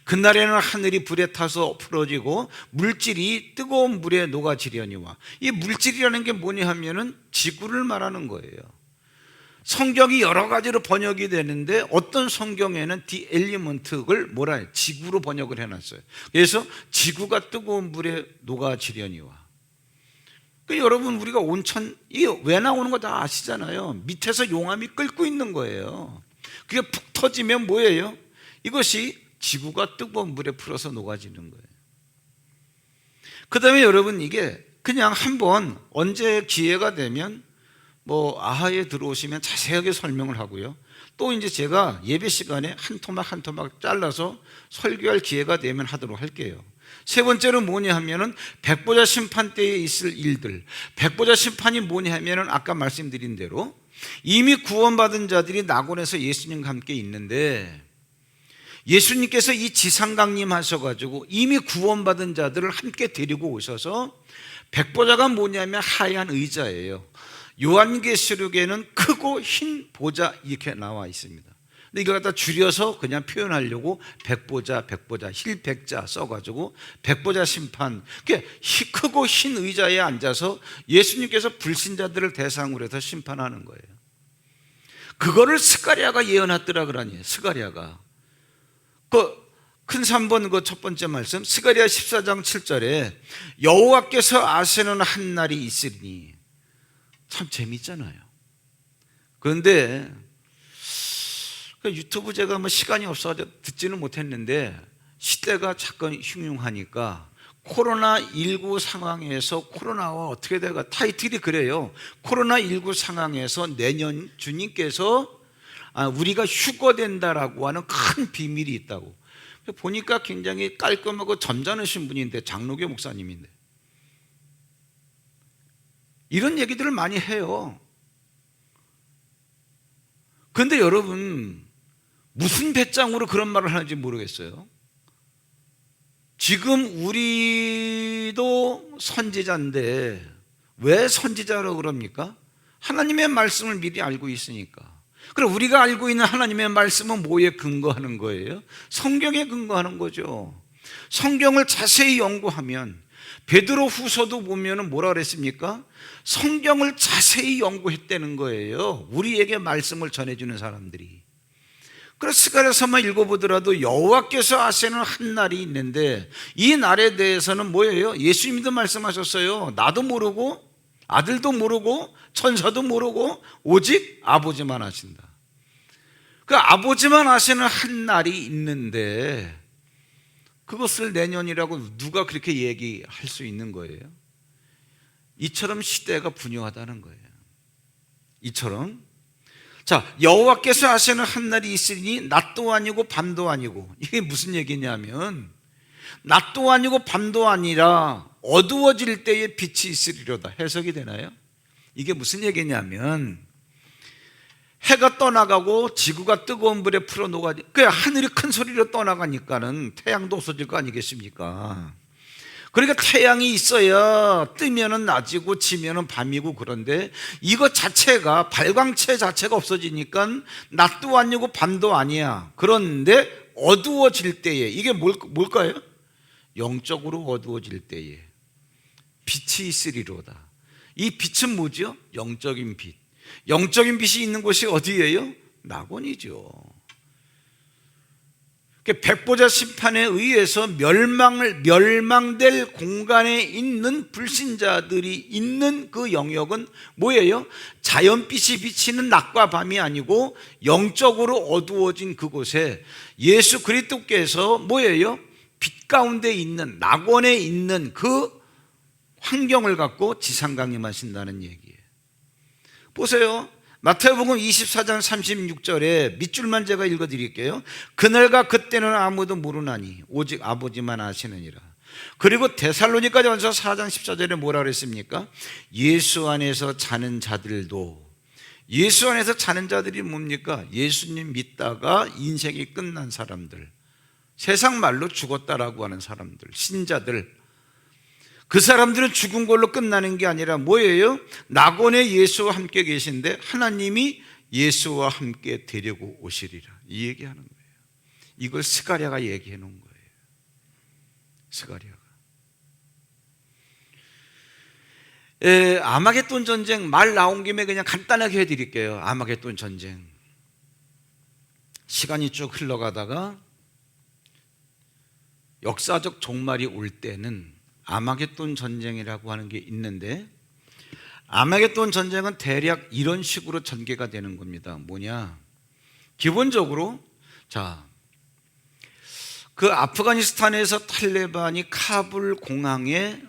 그날에는 하늘이 불에 타서 풀어지고 물질이 뜨거운 물에 녹아지려니와. 이 물질이라는 게 뭐냐 하면은 지구를 말하는 거예요. 성경이 여러 가지로 번역이 되는데, 어떤 성경에는 the element를 뭐라 해요? 지구로 번역을 해놨어요. 그래서 지구가 뜨거운 물에 녹아지려니와. 여러분, 우리가 온천, 이게 왜 나오는 거 다 아시잖아요. 밑에서 용암이 끓고 있는 거예요. 그게 푹 터지면 뭐예요? 이것이 지구가 뜨거운 물에 풀어서 녹아지는 거예요. 그 다음에 여러분, 이게 그냥 한번 언제 기회가 되면 아하에 들어오시면 자세하게 설명을 하고요. 또 이제 제가 예배 시간에 한 토막 잘라서 설교할 기회가 되면 하도록 할게요. 세 번째는 뭐냐 하면은 백보자 심판 때에 있을 일들. 백보자 심판이 뭐냐 하면은 아까 말씀드린 대로 이미 구원받은 자들이 낙원에서 예수님과 함께 있는데, 예수님께서 이 지상강림 하셔가지고 이미 구원받은 자들을 함께 데리고 오셔서, 백보자가 뭐냐면 하얀 의자예요. 요한계시록에는 크고 흰 보자 이렇게 나와 있습니다. 근데 이걸 갖다 줄여서 그냥 표현하려고 백보자, 힐백자 써가지고 백보자 심판. 크고 흰 의자에 앉아서 예수님께서 불신자들을 대상으로 해서 심판하는 거예요. 그거를 스가랴가 예언했더라 그러니. 스가랴가 큰 3번 첫 번째 말씀, 스가랴 14장 7절에 여호와께서 아시는 한 날이 있으리니. 참 재밌잖아요. 그런데 유튜브 제가 시간이 없어서 듣지는 못했는데, 시대가 자꾸 흉흉하니까 코로나19 상황에서, 코로나와 어떻게 돼가 타이틀이 그래요. 코로나19 상황에서 내년 주님께서 우리가 휴거된다라고 하는 큰 비밀이 있다고. 보니까 굉장히 깔끔하고 점잖으신 분인데, 장로교 목사님인데 이런 얘기들을 많이 해요. 그런데 여러분, 무슨 배짱으로 그런 말을 하는지 모르겠어요. 지금 우리도 선지자인데 왜 선지자라고 그럽니까? 하나님의 말씀을 미리 알고 있으니까. 그럼 우리가 알고 있는 하나님의 말씀은 뭐에 근거하는 거예요? 성경에 근거하는 거죠. 성경을 자세히 연구하면, 베드로 후서도 보면 뭐라 그랬습니까? 성경을 자세히 연구했다는 거예요. 우리에게 말씀을 전해주는 사람들이. 그래서 스가랴서만 읽어보더라도 여호와께서 하시는 한 날이 있는데, 이 날에 대해서는 뭐예요? 예수님도 말씀하셨어요. 나도 모르고 아들도 모르고 천사도 모르고 오직 아버지만 아신다. 그 아버지만 아시는 한 날이 있는데, 그것을 내년이라고 누가 그렇게 얘기할 수 있는 거예요? 이처럼 시대가 분유하다는 거예요. 이처럼. 자, 여호와께서 하시는 한 날이 있으니 낮도 아니고 밤도 아니고. 이게 무슨 얘기냐면, 낮도 아니고 밤도 아니라 어두워질 때에 빛이 있으리로다. 해석이 되나요? 이게 무슨 얘기냐면, 해가 떠나가고 지구가 뜨거운 불에 풀어 녹아지, 그 하늘이 큰 소리로 떠나가니까는 태양도 없어질 거 아니겠습니까? 그러니까 태양이 있어야 뜨면은 낮이고 지면은 밤이고, 그런데 이것 자체가, 발광체 자체가 없어지니까 낮도 아니고 밤도 아니야. 그런데 어두워질 때에, 이게 뭘까요? 영적으로 어두워질 때에 빛이 있으리로다. 이 빛은 뭐죠? 영적인 빛. 영적인 빛이 있는 곳이 어디예요? 낙원이죠. 백보자 심판에 의해서 멸망될 공간에 있는 불신자들이 있는 그 영역은 뭐예요? 자연빛이 비치는 낮과 밤이 아니고 영적으로 어두워진 그곳에 예수 그리스도께서 뭐예요? 빛 가운데 있는, 낙원에 있는 그 환경을 갖고 지상 강림하신다는 얘기예요. 보세요. 마태복음 24장 36절에 밑줄만 제가 읽어드릴게요. 그날과 그때는 아무도 모르나니 오직 아버지만 아시느니라. 그리고 데살로니가전서 4장 14절에 뭐라 그랬습니까? 예수 안에서 자는 자들도. 예수 안에서 자는 자들이 뭡니까? 예수님 믿다가 인생이 끝난 사람들, 세상 말로 죽었다라고 하는 사람들, 신자들. 그 사람들은 죽은 걸로 끝나는 게 아니라 뭐예요? 낙원에 예수와 함께 계신데 하나님이 예수와 함께 데리고 오시리라, 이 얘기하는 거예요. 이걸 스가랴가 얘기해 놓은 거예요. 스가랴가. 아마겟돈 전쟁 말 나온 김에 그냥 간단하게 해드릴게요. 아마겟돈 전쟁. 시간이 쭉 흘러가다가 역사적 종말이 올 때는 아마겟돈 전쟁이라고 하는 게 있는데, 아마겟돈 전쟁은 대략 이런 식으로 전개가 되는 겁니다. 뭐냐? 기본적으로, 자, 그 아프가니스탄에서 탈레반이 카불 공항에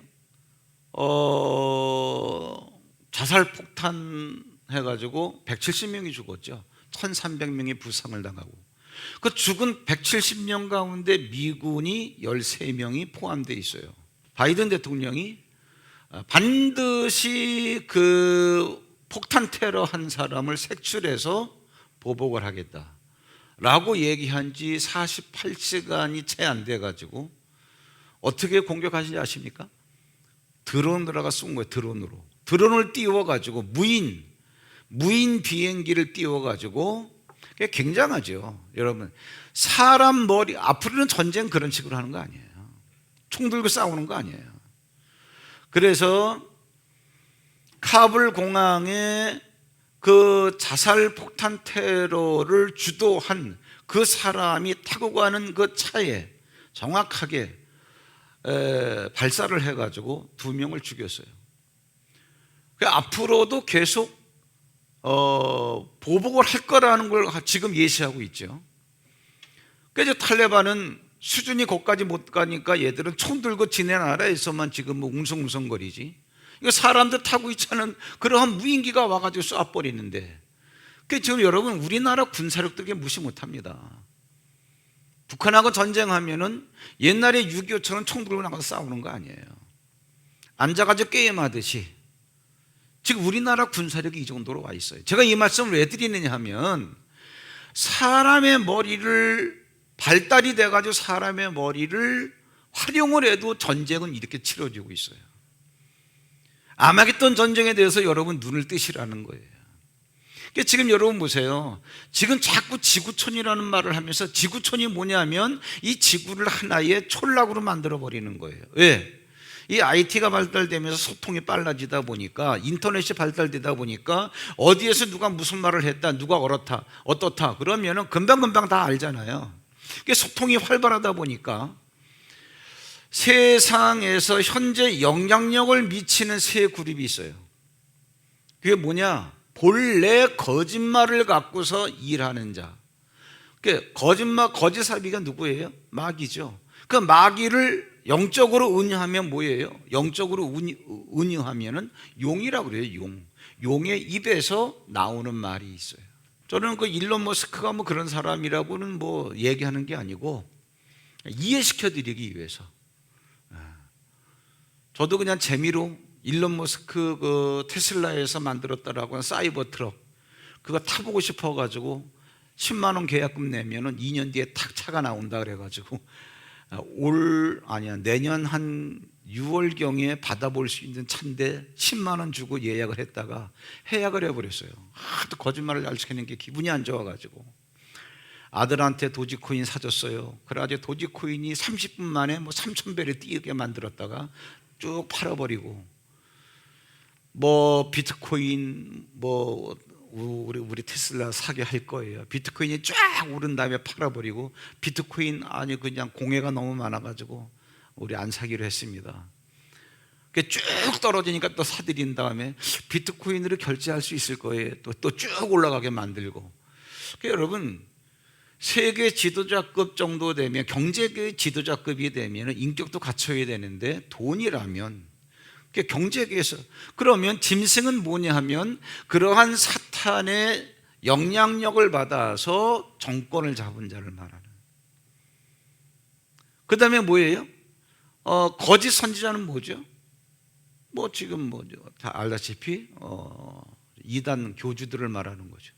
자살 폭탄 해가지고 170명이 죽었죠. 1300명이 부상을 당하고, 그 죽은 170명 가운데 미군이 13명이 포함되어 있어요. 바이든 대통령이 반드시 그 폭탄 테러 한 사람을 색출해서 보복을 하겠다라고 얘기한 지 48시간이 채 안 돼가지고 어떻게 공격하신지 아십니까? 드론으로다가 쏜 거예요. 드론을 띄워가지고 무인 비행기를 띄워가지고, 그게 굉장하죠. 여러분, 사람 머리, 앞으로는 전쟁 그런 식으로 하는 거 아니에요. 총 들고 싸우는 거 아니에요. 그래서 카불 공항에 그 자살 폭탄 테러를 주도한 그 사람이 타고 가는 그 차에 정확하게 발사를 해가지고 2명을 죽였어요. 앞으로도 계속 보복을 할 거라는 걸 지금 예시하고 있죠. 그래서 탈레반은 수준이 거기까지 못 가니까 얘들은 총 들고 지네 나라에서만 지금 뭐 웅성웅성거리지. 이거 사람들 타고 있자는 그러한 무인기가 와가지고 쏴버리는데, 그 지금 여러분 우리나라 군사력들에게 무시 못합니다. 북한하고 전쟁하면은 옛날에 6.25처럼 총 들고 나가서 싸우는 거 아니에요. 앉아가지고 게임하듯이. 지금 우리나라 군사력이 이 정도로 와 있어요. 제가 이 말씀을 왜 드리느냐 하면 사람의 머리를 발달이 돼가지고 사람의 머리를 활용을 해도 전쟁은 이렇게 치러지고 있어요. 아마겟돈 전쟁에 대해서 여러분 눈을 뜨시라는 거예요. 그러니까 지금 여러분 보세요. 지금 자꾸 지구촌이라는 말을 하면서 지구촌이 뭐냐면 이 지구를 하나의 촌락으로 만들어 버리는 거예요. 왜? 이 IT가 발달되면서 소통이 빨라지다 보니까, 인터넷이 발달되다 보니까 어디에서 누가 무슨 말을 했다, 누가 어떻다 그러면은 금방금방 다 알잖아요. 그러니까 소통이 활발하다 보니까 세상에서 현재 영향력을 미치는 세 그룹이 있어요. 그게 뭐냐? 본래 거짓말을 갖고서 일하는 자. 그러니까 거짓사비가 누구예요? 마귀죠. 그 마귀를 영적으로 은유하면 뭐예요? 영적으로 은유하면은 용이라고 그래요. 용의 입에서 나오는 말이 있어요. 저는 그 일론 머스크가 뭐 그런 사람이라고는 뭐 얘기하는 게 아니고 이해시켜 드리기 위해서. 저도 그냥 재미로 일론 머스크 그 테슬라에서 만들었다라고 하는 사이버 트럭 그거 타보고 싶어가지고 10만 원 계약금 내면은 2년 뒤에 탁 차가 나온다 그래가지고 내년 한 6월경에 받아볼 수 있는 차인데 10만 원 주고 예약을 했다가 해약을 해버렸어요. 하도 거짓말을 잘 치는 게 기분이 안 좋아가지고 아들한테 도지코인 사줬어요. 그래가지고 도지코인이 30분 만에 뭐 3,000배를 뛰게 만들었다가 쭉 팔아버리고, 뭐 비트코인 뭐 우리 테슬라 사게 할 거예요. 비트코인이 쫙 오른 다음에 팔아버리고, 비트코인 그냥 공해가 너무 많아가지고 우리 안 사기로 했습니다. 쭉 떨어지니까 또 사들인 다음에 비트코인으로 결제할 수 있을 거예요. 또 쭉 올라가게 만들고. 그러니까 여러분, 세계 지도자급 정도 되면, 경제계 지도자급이 되면 인격도 갖춰야 되는데 돈이라면, 경제계에서 그러면 짐승은 뭐냐 하면 그러한 사탄의 영향력을 받아서 정권을 잡은 자를 말하는. 그 다음에 뭐예요? 거짓 선지자는 뭐죠? 뭐 지금 다 알다시피 이단 교주들을 말하는 거죠.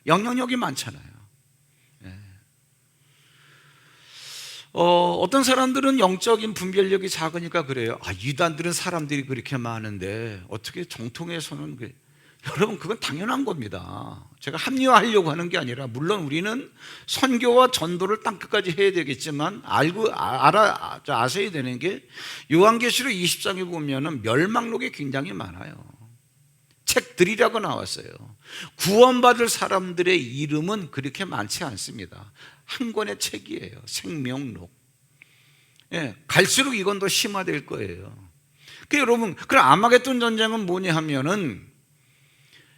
영향력이 많잖아요. 어떤 사람들은 영적인 분별력이 작으니까 그래요. 이단들은 사람들이 그렇게 많은데 어떻게 정통에서는 그래? 여러분, 그건 당연한 겁니다. 제가 합리화하려고 하는 게 아니라, 물론 우리는 선교와 전도를 땅끝까지 해야 되겠지만 아셔야 되는 게, 요한계시록 20장에 보면은 멸망록이 굉장히 많아요. 책들이라고 나왔어요. 구원받을 사람들의 이름은 그렇게 많지 않습니다. 한 권의 책이에요. 생명록. 갈수록 이건 더 심화될 거예요. 여러분, 그럼 아마겟돈 전쟁은 뭐냐 하면은,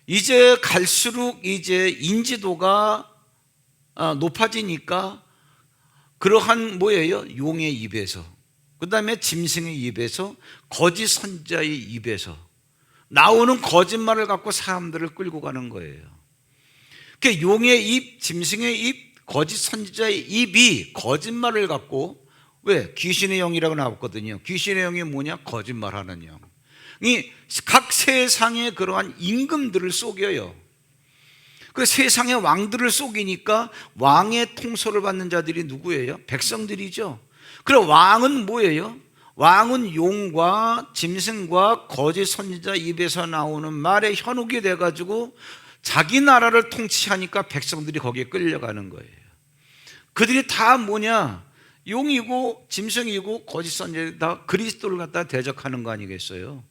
이제 갈수록 이제 인지도가 높아지니까 그러한 뭐예요? 용의 입에서, 그 다음에 짐승의 입에서, 거짓 선지자의 입에서 나오는 거짓말을 갖고 사람들을 끌고 가는 거예요. 용의 입, 짐승의 입, 거짓 선지자의 입이 거짓말을 갖고, 왜? 귀신의 영이라고 나왔거든요. 귀신의 영이 뭐냐? 거짓말하는 영. 이 각 세상의 그러한 임금들을 속여요. 그 세상의 왕들을 속이니까 왕의 통솔을 받는 자들이 누구예요? 백성들이죠. 그럼 왕은 뭐예요? 왕은 용과 짐승과 거짓 선지자 입에서 나오는 말에 현혹이 돼가지고 자기 나라를 통치하니까 백성들이 거기에 끌려가는 거예요. 그들이 다 뭐냐? 용이고 짐승이고 거짓 선지자, 다 그리스도를 갖다 대적하는 거 아니겠어요?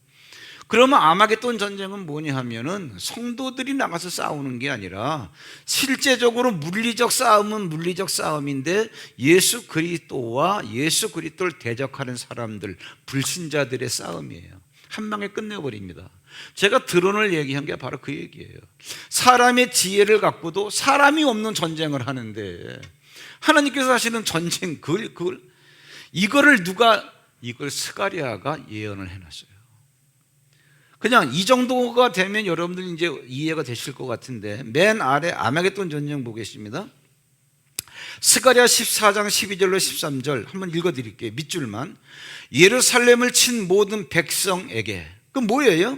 그러면 아마겟돈 전쟁은 뭐냐 하면은 성도들이 나가서 싸우는 게 아니라 실제적으로 물리적 싸움은 물리적 싸움인데, 예수 그리스도와 예수 그리스도를 대적하는 사람들, 불신자들의 싸움이에요. 한 방에 끝내버립니다. 제가 드론을 얘기한 게 바로 그 얘기예요. 사람의 지혜를 갖고도 사람이 없는 전쟁을 하는데, 하나님께서 하시는 전쟁, 이걸 스가랴가 예언을 해놨어요. 그냥 이 정도가 되면 여러분들 이제 이해가 되실 것 같은데, 맨 아래 아마겟돈 전쟁 보겠습니다. 스가랴 14장 12절로 13절 한번 읽어드릴게요. 밑줄만. 예루살렘을 친 모든 백성에게, 그 뭐예요?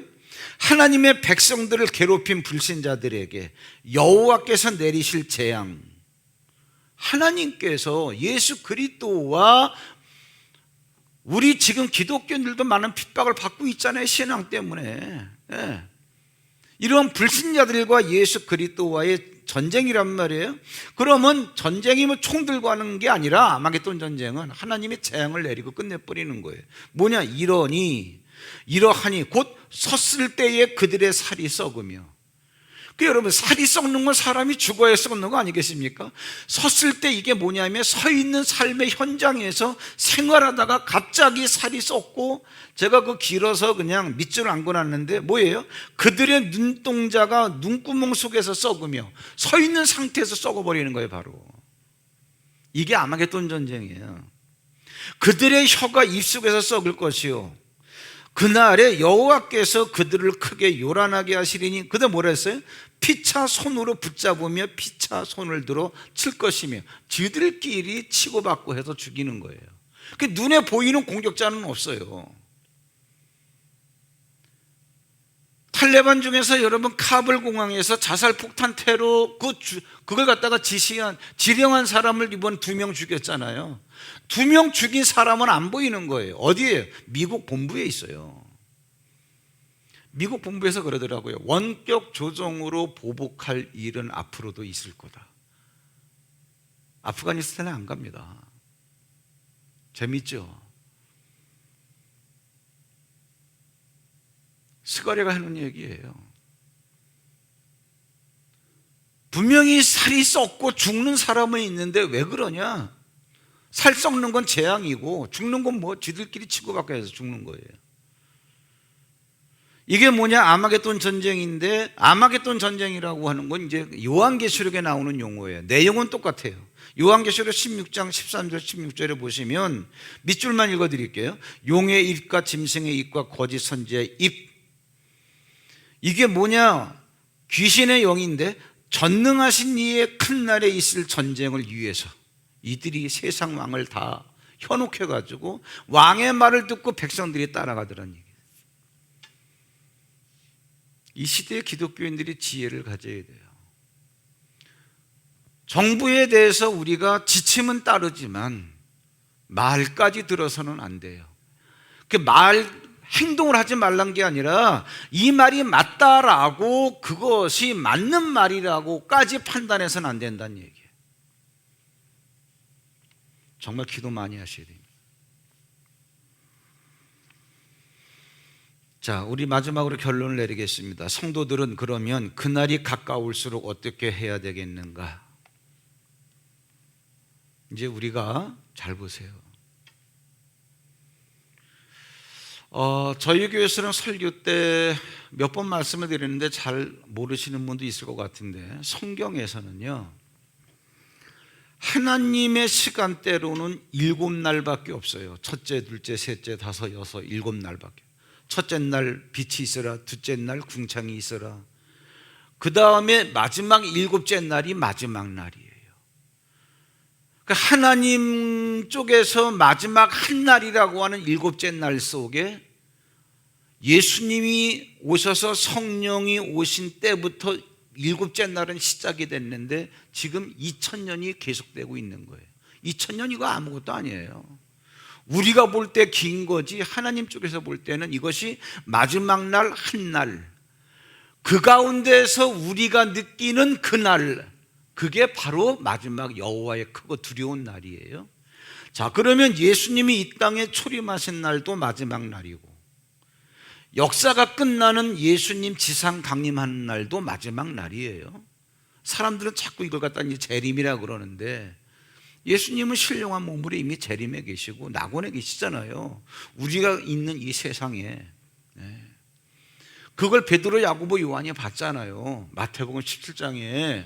하나님의 백성들을 괴롭힌 불신자들에게 여호와께서 내리실 재앙, 하나님께서 예수 그리스도와 우리 지금 기독교인들도 많은 핍박을 받고 있잖아요. 신앙 때문에. 예. 이런 불신자들과 예수 그리스도와의 전쟁이란 말이에요. 그러면 전쟁이 뭐 총 들고 하는 게 아니라 아마겟돈 전쟁은 하나님이 재앙을 내리고 끝내버리는 거예요. 뭐냐? 이러하니 곧 섰을 때에 그들의 살이 썩으며. 그 여러분, 살이 썩는 건 사람이 죽어야 썩는 거 아니겠습니까? 섰을 때 이게 뭐냐면 서 있는 삶의 현장에서 생활하다가 갑자기 살이 썩고, 제가 그 길어서 그냥 밑줄을 안 그어놨는데 뭐예요? 그들의 눈동자가 눈구멍 속에서 썩으며 서 있는 상태에서 썩어버리는 거예요. 바로 이게 아마겟돈 전쟁이에요. 그들의 혀가 입속에서 썩을 것이요 그날에 여호와께서 그들을 크게 요란하게 하시리니, 그들 뭐라 했어요? 피차 손으로 붙잡으며 피차 손을 들어 칠 것이며 저들끼리 치고받고 해서 죽이는 거예요. 그 눈에 보이는 공격자는 없어요. 탈레반 중에서 여러분 카불 공항에서 자살 폭탄 테러 그걸 갖다가 지령한 사람을 이번 2명 죽였잖아요. 2명 죽인 사람은 안 보이는 거예요. 어디에? 미국 본부에 있어요. 미국 본부에서 그러더라고요. 원격 조정으로 보복할 일은 앞으로도 있을 거다. 아프가니스탄에 안 갑니다. 재밌죠? 스가랴가 하는 얘기예요. 분명히 살이 썩고 죽는 사람은 있는데 왜 그러냐? 살 썩는 건 재앙이고 죽는 건 뭐 쥐들끼리 치고받고 해서 죽는 거예요. 이게 뭐냐? 아마겟돈 전쟁인데, 아마겟돈 전쟁이라고 하는 건 이제 요한계시록에 나오는 용어예요. 내용은 똑같아요. 요한계시록 16장 13절 16절에 보시면 밑줄만 읽어드릴게요. 용의 입과 짐승의 입과 거짓 선지자의 입, 이게 뭐냐? 귀신의 영인데 전능하신 이의 큰 날에 있을 전쟁을 위해서 이들이 세상 왕을 다 현혹해가지고 왕의 말을 듣고 백성들이 따라가더라는 얘기예요. 이 시대의 기독교인들이 지혜를 가져야 돼요. 정부에 대해서 우리가 지침은 따르지만 말까지 들어서는 안 돼요. 그 행동을 하지 말란 게 아니라 이 말이 맞다라고, 그것이 맞는 말이라고까지 판단해서는 안 된다는 얘기예요. 정말 기도 많이 하셔야 됩니다. 자, 우리 마지막으로 결론을 내리겠습니다. 성도들은 그러면 그날이 가까울수록 어떻게 해야 되겠는가? 이제 우리가 잘 보세요. 저희 교회에서는 설교 때 몇 번 말씀을 드리는데 잘 모르시는 분도 있을 것 같은데, 성경에서는요, 하나님의 시간대로는 7날밖에 없어요. 첫째, 둘째, 셋째, 다섯, 여섯, 7날밖에. 첫째 날 빛이 있어라, 둘째 날 궁창이 있어라, 그 다음에 마지막 7째 날이 마지막 날이에요. 그러니까 하나님 쪽에서 마지막 한 날이라고 하는 7째 날 속에 예수님이 오셔서 성령이 오신 때부터 7째 날은 시작이 됐는데 지금 2000년이 계속되고 있는 거예요. 2000년 이거 아무것도 아니에요. 우리가 볼 때 긴 거지 하나님 쪽에서 볼 때는 이것이 마지막 날 한 날, 그 가운데서 우리가 느끼는 그날, 그게 바로 마지막 여호와의 크고 두려운 날이에요. 자, 그러면 예수님이 이 땅에 초림하신 날도 마지막 날이고, 역사가 끝나는 예수님 지상 강림하는 날도 마지막 날이에요. 사람들은 자꾸 이걸 갖다 이제 재림이라 그러는데, 예수님은 신령한 몸으로 이미 재림에 계시고 낙원에 계시잖아요. 우리가 있는 이 세상에. 그걸 베드로, 야고보, 요한이 봤잖아요. 마태복음 17장에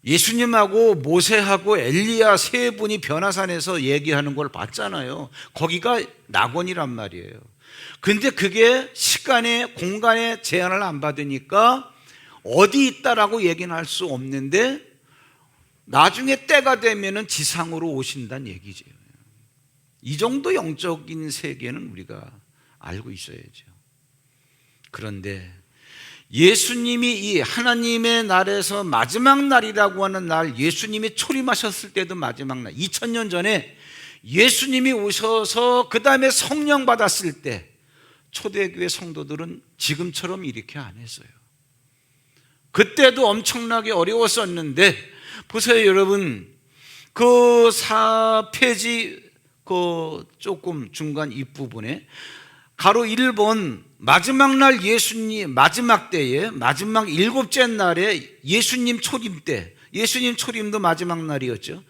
예수님하고 모세하고 엘리야 세 분이 변화산에서 얘기하는 걸 봤잖아요. 거기가 낙원이란 말이에요. 근데 그게 시간에 공간에 제한을 안 받으니까 어디 있다라고 얘기는 할 수 없는데, 나중에 때가 되면은 지상으로 오신다는 얘기죠. 이 정도 영적인 세계는 우리가 알고 있어야죠. 그런데 예수님이 이 하나님의 날에서 마지막 날이라고 하는 날, 예수님이 초림하셨을 때도 마지막 날, 2000년 전에 예수님이 오셔서 그 다음에 성령 받았을 때 초대교회 성도들은 지금처럼 이렇게 안 했어요. 그때도 엄청나게 어려웠었는데, 보세요 여러분, 그 4페이지 그 조금 중간 입부분에 가로 1번 마지막 날 예수님, 마지막 때에, 마지막 일곱째 날에 예수님 초림 때, 예수님 초림도 마지막 날이었죠.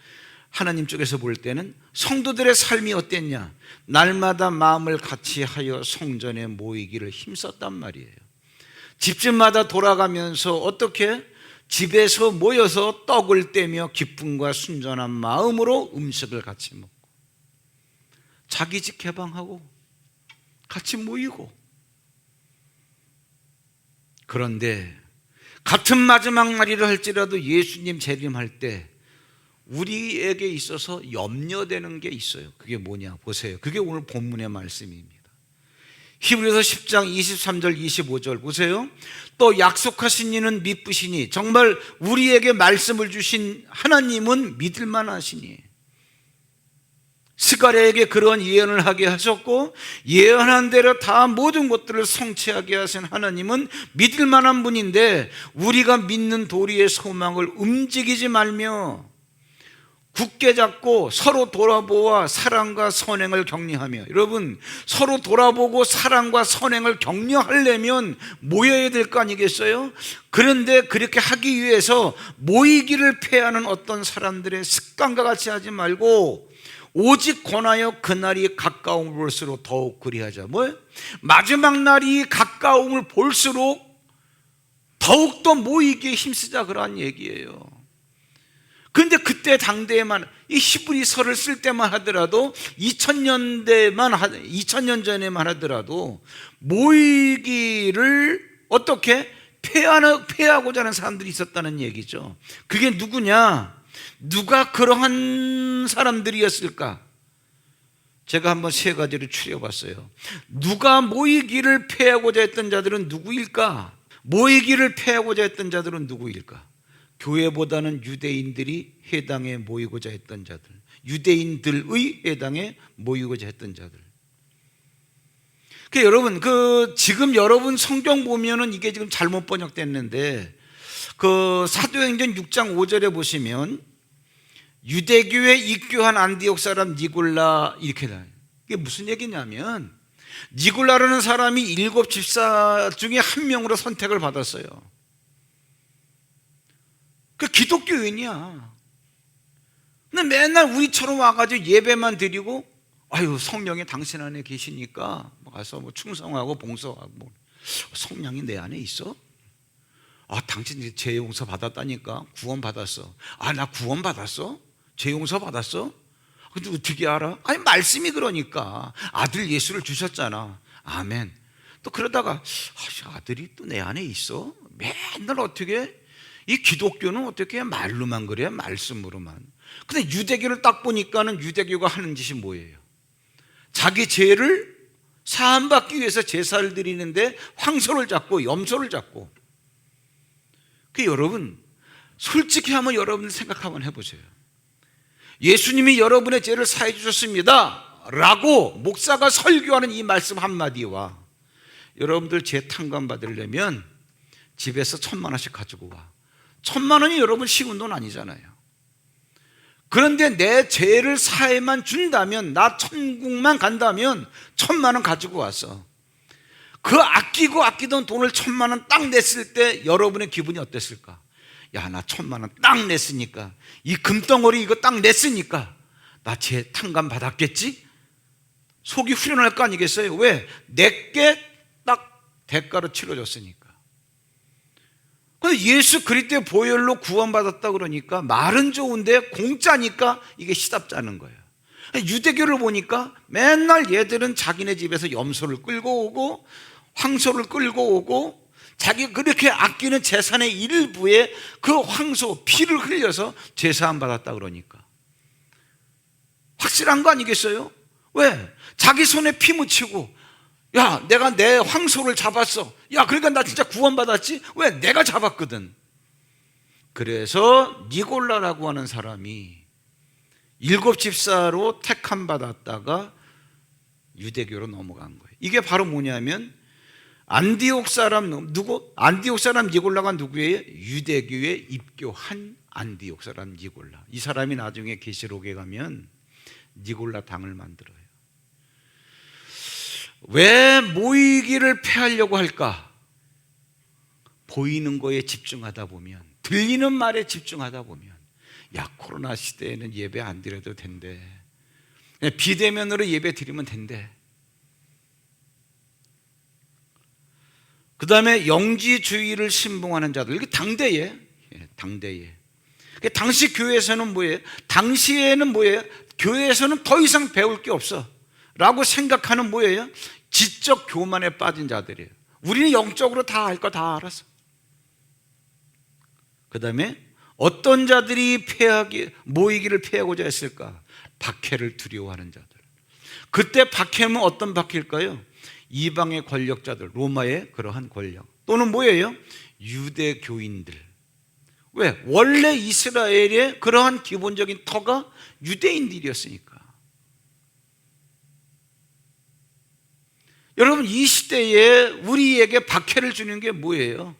하나님 쪽에서 볼 때는 성도들의 삶이 어땠냐? 날마다 마음을 같이 하여 성전에 모이기를 힘썼단 말이에요. 집집마다 돌아가면서 어떻게? 집에서 모여서 떡을 떼며 기쁨과 순전한 마음으로 음식을 같이 먹고, 자기 집 개방하고 같이 모이고. 그런데 같은 마지막 날이라 할지라도 예수님 재림할 때 우리에게 있어서 염려되는 게 있어요. 그게 뭐냐? 보세요. 그게 오늘 본문의 말씀입니다. 히브리서 10장 23절 25절 보세요. 또 약속하신 이는 믿으시니, 정말 우리에게 말씀을 주신 하나님은 믿을만 하시니, 스가랴에게 그런 예언을 하게 하셨고 예언한 대로 다 모든 것들을 성취하게 하신 하나님은 믿을 만한 분인데, 우리가 믿는 도리의 소망을 움직이지 말며 굳게 잡고 서로 돌아보아 사랑과 선행을 격려하며. 여러분, 서로 돌아보고 사랑과 선행을 격려하려면 모여야 될 거 아니겠어요? 그런데 그렇게 하기 위해서 모이기를 패하는 어떤 사람들의 습관과 같이 하지 말고 오직 권하여 그날이 가까움을 볼수록 더욱 그리하자. 뭐예요? 마지막 날이 가까움을 볼수록 더욱더 모이기에 힘쓰자, 그러한 얘기예요. 그런데 그때 당대에만, 이 히브리서를 쓸 때만 하더라도 2000년 전에만 하더라도 모이기를 어떻게 폐하고자 하는 사람들이 있었다는 얘기죠. 그게 누구냐? 누가 그러한 사람들이었을까? 제가 한번 세 가지를 추려봤어요. 누가 모이기를 폐하고자 했던 자들은 누구일까? 모이기를 폐하고자 했던 자들은 누구일까? 교회보다는 유대인들이 해당에 모이고자 했던 자들, 유대인들의 해당에 모이고자 했던 자들. 여러분, 지금 여러분 성경 보면은 이게 지금 잘못 번역됐는데, 사도행전 6장 5절에 보시면 유대교에 입교한 안디옥 사람 니골라 이렇게 나와요. 이게 무슨 얘기냐면, 니골라라는 사람이 7 집사 중에 한 명으로 선택을 받았어요. 그 기독교인이야. 근데 맨날 우리처럼 와가지고 예배만 드리고, 아유, 성령이 당신 안에 계시니까 가서 충성하고 봉사하고. 성령이 내 안에 있어? 아, 당신 죄 용서 받았다니까. 구원 받았어. 아, 나 구원 받았어? 죄 용서 받았어? 근데 어떻게 알아? 아니, 말씀이 그러니까. 아들 예수를 주셨잖아. 아멘. 또 그러다가 아들이 또 내 안에 있어? 맨날 어떻게? 이 기독교는 어떻게 말로만 그래? 말씀으로만. 근데 유대교를 딱 보니까는 유대교가 하는 짓이 뭐예요? 자기 죄를 사함받기 위해서 제사를 드리는데 황소를 잡고 염소를 잡고. 여러분, 솔직히 한번 여러분 생각 한번 해보세요. 예수님이 여러분의 죄를 사해 주셨습니다 라고 목사가 설교하는 이 말씀 한마디와 여러분들 죄 탕감 받으려면 집에서 1000만 원씩 가지고 와. 1000만 원이 여러분 쉬운 돈 아니잖아요. 그런데 내 죄를 사해만 준다면, 나 천국만 간다면 1000만 원 가지고 와서 그 아끼던 돈을 1000만 원 딱 냈을 때 여러분의 기분이 어땠을까? 야, 나 1000만 원 딱 냈으니까, 이 금덩어리 이거 딱 냈으니까 나 죄 탕감 받았겠지? 속이 후련할 거 아니겠어요? 왜? 내게 딱 대가로 치러줬으니까. 근데 예수 그리스도의 보혈로 구원받았다 그러니까 말은 좋은데 공짜니까 이게 시답잖은 거예요. 유대교를 보니까 맨날 얘들은 자기네 집에서 염소를 끌고 오고 황소를 끌고 오고 자기가 그렇게 아끼는 재산의 일부에 그 황소 피를 흘려서 제사함 받았다 그러니까 확실한 거 아니겠어요? 왜? 자기 손에 피 묻히고 야 내가 내 황소를 잡았어, 야 그러니까 나 진짜 구원받았지? 왜? 내가 잡았거든. 그래서 니골라라고 하는 사람이 7집사로 택함 받았다가 유대교로 넘어간 거예요. 이게 바로 뭐냐면 안디옥 사람 니골라가 누구예요? 유대교에 입교한 안디옥 사람 니골라. 이 사람이 나중에 계시록에 가면 니골라 당을 만들어요. 왜 모이기를 폐하려고 할까? 보이는 거에 집중하다 보면, 들리는 말에 집중하다 보면, 야 코로나 시대에는 예배 안 드려도 된대, 비대면으로 예배 드리면 된대. 그 다음에 영지주의를 신봉하는 자들, 이게 당대에 당시 교회에서는 뭐예요? 당시에는 뭐예요? 교회에서는 더 이상 배울 게 없어 라고 생각하는 뭐예요? 지적 교만에 빠진 자들이에요. 우리는 영적으로 다 알 거 다 알았어. 그 다음에 어떤 자들이 모이기를 피하고자 했을까? 박해를 두려워하는 자들. 그때 박해는 어떤 박해일까요? 이방의 권력자들, 로마의 그러한 권력, 또는 뭐예요? 유대교인들. 왜? 원래 이스라엘의 그러한 기본적인 터가 유대인들이었으니까. 여러분, 이 시대에 우리에게 박해를 주는 게 뭐예요?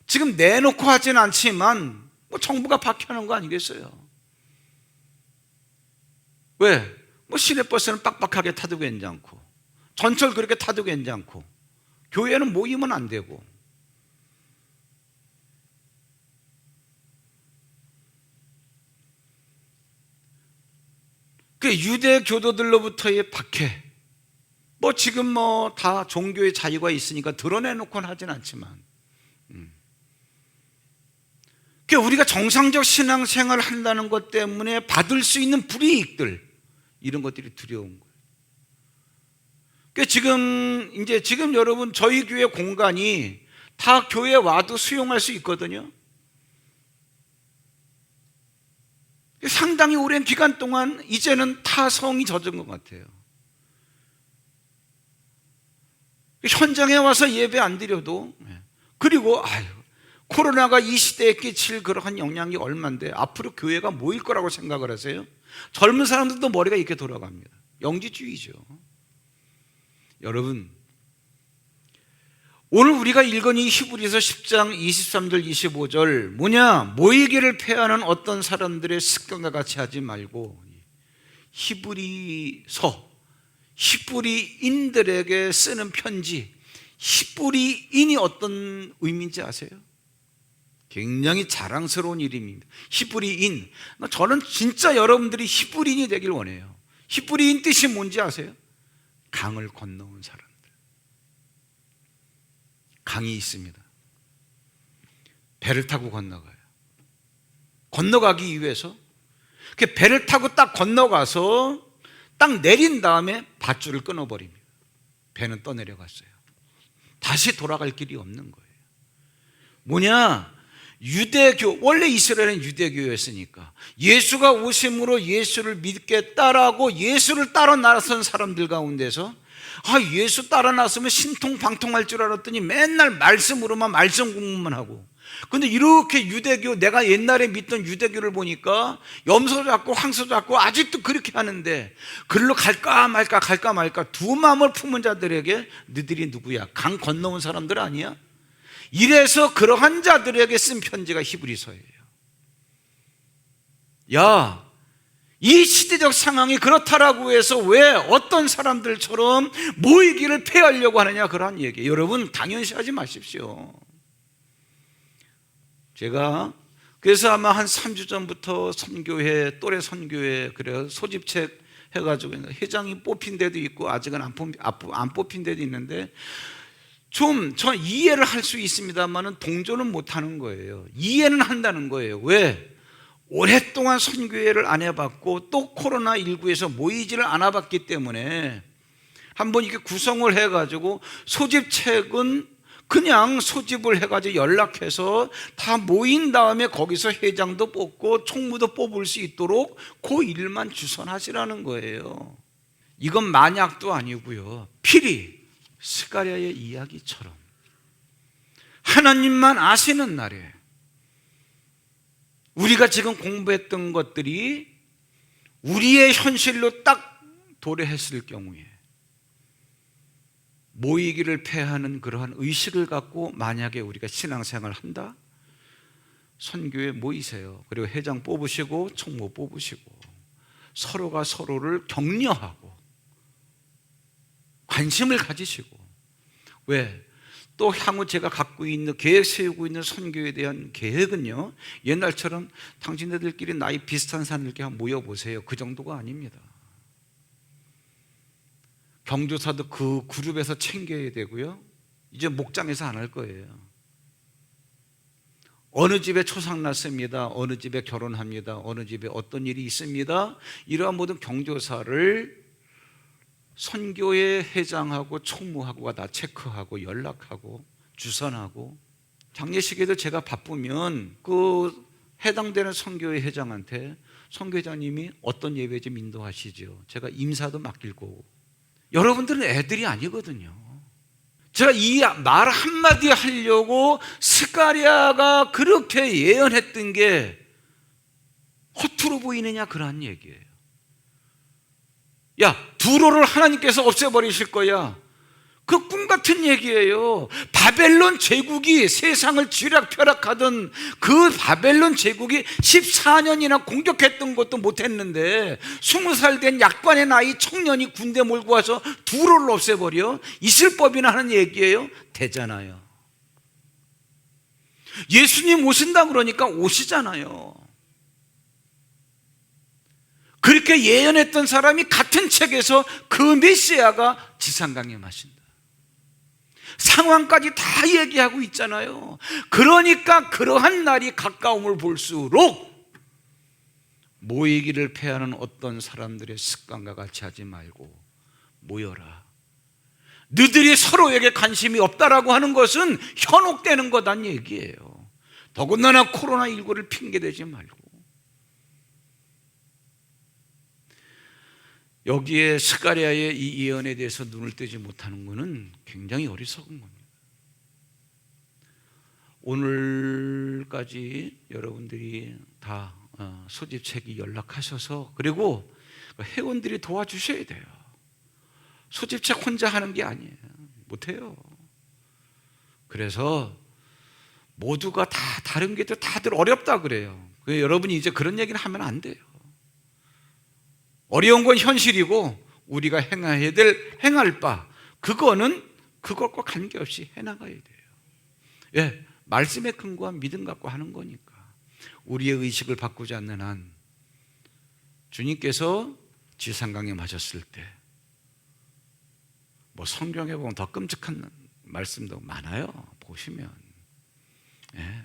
지금 내놓고 하진 않지만 뭐 정부가 박해하는 거 아니겠어요? 왜? 뭐 시내버스는 빡빡하게 타도 괜찮고, 전철 그렇게 타도 괜찮고, 교회는 모이면 안 되고. 그 유대 교도들로부터의 박해, 뭐 지금 뭐 다 종교의 자유가 있으니까 드러내놓고는 하진 않지만, 그 우리가 정상적 신앙생활을 한다는 것 때문에 받을 수 있는 불이익들, 이런 것들이 두려운 거예요. 지금 여러분 저희 교회 공간이 다 교회 와도 수용할 수 있거든요. 상당히 오랜 기간 동안 이제는 다 성이 젖은 것 같아요. 현장에 와서 예배 안 드려도, 그리고 코로나가 이 시대에 끼칠 그러한 영향이 얼만데 앞으로 교회가 모일 거라고 생각을 하세요? 젊은 사람들도 머리가 이렇게 돌아갑니다. 영지주의죠. 여러분, 오늘 우리가 읽은 이 히브리서 10장 23절 25절 뭐냐? 모이기를 폐하는 어떤 사람들의 습관과 같이 하지 말고 히브리인들에게 쓰는 편지. 히브리인이 어떤 의미인지 아세요? 굉장히 자랑스러운 이름입니다. 히브리인. 저는 진짜 여러분들이 히브리인이 되길 원해요. 히브리인 뜻이 뭔지 아세요? 강을 건너온 사람들. 강이 있습니다. 배를 타고 건너가요. 건너가기 위해서 배를 타고 딱 건너가서 딱 내린 다음에 밧줄을 끊어버립니다. 배는 떠내려갔어요. 다시 돌아갈 길이 없는 거예요. 뭐냐? 유대교, 원래 이스라엘은 유대교였으니까 예수가 오심으로 예수를 믿겠다라고 예수를 따라 나선 사람들 가운데서 예수 따라 나서면 신통방통할 줄 알았더니 맨날 말씀으로만, 말씀 공부만 하고, 근데 이렇게 유대교, 내가 옛날에 믿던 유대교를 보니까 염소 잡고 황소 잡고 아직도 그렇게 하는데 글로 갈까 말까 두 마음을 품은 자들에게 너희들이 누구야? 강 건너온 사람들 아니야? 이래서 그러한 자들에게 쓴 편지가 히브리서예요. 야, 이 시대적 상황이 그렇다라고 해서 왜 어떤 사람들처럼 모이기를 폐하려고 하느냐, 그러한 얘기예요. 여러분, 당연시하지 마십시오. 제가 그래서 아마 한 3주 전부터 선교회, 또래 선교회, 그래서 소집책 해가지고 회장이 뽑힌 데도 있고 아직은 안 뽑힌 데도 있는데, 전 이해를 할 수 있습니다만은 동조는 못하는 거예요. 이해는 한다는 거예요. 왜? 오랫동안 선교회를 안 해봤고 또 코로나19에서 모이지를 않아봤기 때문에 한번 이렇게 구성을 해가지고 소집책은 그냥 소집을 해가지고 연락해서 다 모인 다음에 거기서 회장도 뽑고 총무도 뽑을 수 있도록 그 일만 주선하시라는 거예요. 이건 만약도 아니고요, 필히 스가랴의 이야기처럼 하나님만 아시는 날에 우리가 지금 공부했던 것들이 우리의 현실로 딱 도래했을 경우에 모이기를 패하는 그러한 의식을 갖고 만약에 우리가 신앙생활을 한다, 선교에 모이세요. 그리고 회장 뽑으시고 총무 뽑으시고 서로가 서로를 격려하고 관심을 가지시고, 왜? 또 향후 제가 갖고 있는 계획, 세우고 있는 선교에 대한 계획은요, 옛날처럼 당신네들끼리 나이 비슷한 사람들끼리 한번 모여보세요, 그 정도가 아닙니다. 경조사도 그 그룹에서 챙겨야 되고요, 이제 목장에서 안 할 거예요. 어느 집에 초상 났습니다, 어느 집에 결혼합니다, 어느 집에 어떤 일이 있습니다, 이러한 모든 경조사를 선교회 회장하고 총무하고가 다 체크하고 연락하고 주선하고, 장례식에도 제가 바쁘면 그 해당되는 선교회 회장한테 선교회장님이 어떤 예배 좀 인도하시죠, 제가 임사도 맡길 거고. 여러분들은 애들이 아니거든요. 제가 이 말 한마디 하려고 스가랴가 그렇게 예언했던 게 허투루 보이느냐, 그러한 얘기예요. 야, 두로를 하나님께서 없애버리실 거야. 그 꿈 같은 얘기예요. 바벨론 제국이 세상을 쥐락펴락하던 그 바벨론 제국이 14년이나 공격했던 것도 못했는데 20살 된 약관의 나이 청년이 군대 몰고 와서 두로를 없애버려? 있을 법이나 하는 얘기예요? 되잖아요. 예수님 오신다 그러니까 오시잖아요. 그렇게 예언했던 사람이 같은 책에서 그 메시아가 지상 강림하신다, 상황까지 다 얘기하고 있잖아요. 그러니까 그러한 날이 가까움을 볼수록 모이기를 패하는 어떤 사람들의 습관과 같이 하지 말고 모여라. 너희들이 서로에게 관심이 없다라고 하는 것은 현혹되는 거란 얘기예요. 더군다나 코로나19를 핑계대지 말고. 여기에 스가랴의 이 예언에 대해서 눈을 뜨지 못하는 것은 굉장히 어리석은 겁니다. 오늘까지 여러분들이 다 소집책이 연락하셔서, 그리고 회원들이 도와주셔야 돼요. 소집책 혼자 하는 게 아니에요. 못해요. 그래서 모두가 다 다른 게 다들 어렵다 그래요. 여러분이 이제 그런 얘기를 하면 안 돼요. 어려운 건 현실이고 우리가 행해야 될, 행할 바, 그거는 그것과 관계없이 해나가야 돼요. 예, 말씀에 근거한 믿음 갖고 하는 거니까. 우리의 의식을 바꾸지 않는 한 주님께서 지상강림하셨을 때 뭐 성경에 보면 더 끔찍한 말씀도 많아요, 보시면. 예.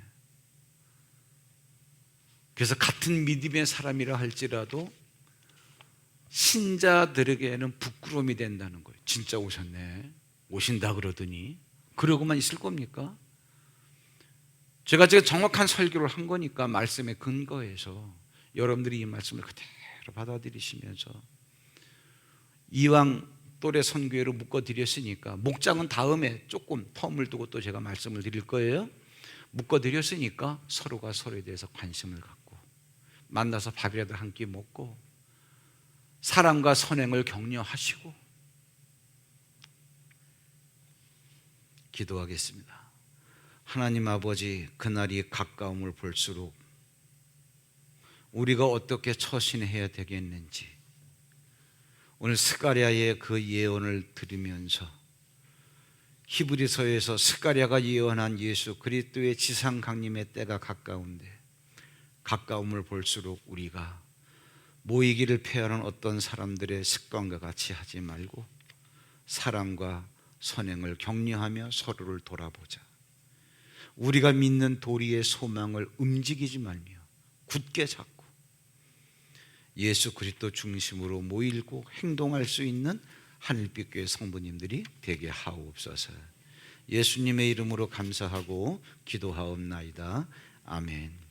그래서 같은 믿음의 사람이라 할지라도 신자들에게는 부끄러움이 된다는 거예요. 진짜 오셨네, 오신다 그러더니 그러고만 있을 겁니까? 제가 정확한 설교를 한 거니까 말씀에 근거해서 여러분들이 이 말씀을 그대로 받아들이시면서, 이왕 또래 선교회로 묶어드렸으니까, 목장은 다음에 조금 텀을 두고 또 제가 말씀을 드릴 거예요. 묶어드렸으니까 서로가 서로에 대해서 관심을 갖고 만나서 밥이라도 한 끼 먹고 사랑과 선행을 격려하시고. 기도하겠습니다. 하나님 아버지, 그날이 가까움을 볼수록 우리가 어떻게 처신해야 되겠는지, 오늘 스가랴의 그 예언을 들으면서 히브리서에서 스가랴가 예언한 예수 그리스도의 지상 강림의 때가 가까운데, 가까움을 볼수록 우리가 모이기를 패하는 어떤 사람들의 습관과 같이 하지 말고 사랑과 선행을 격려하며 서로를 돌아보자. 우리가 믿는 도리의 소망을 움직이지 말며 굳게 잡고 예수 그리스도 중심으로 모이고 행동할 수 있는 하늘빛 교회 성도님들이 되게 하옵소서. 예수님의 이름으로 감사하고 기도하옵나이다. 아멘.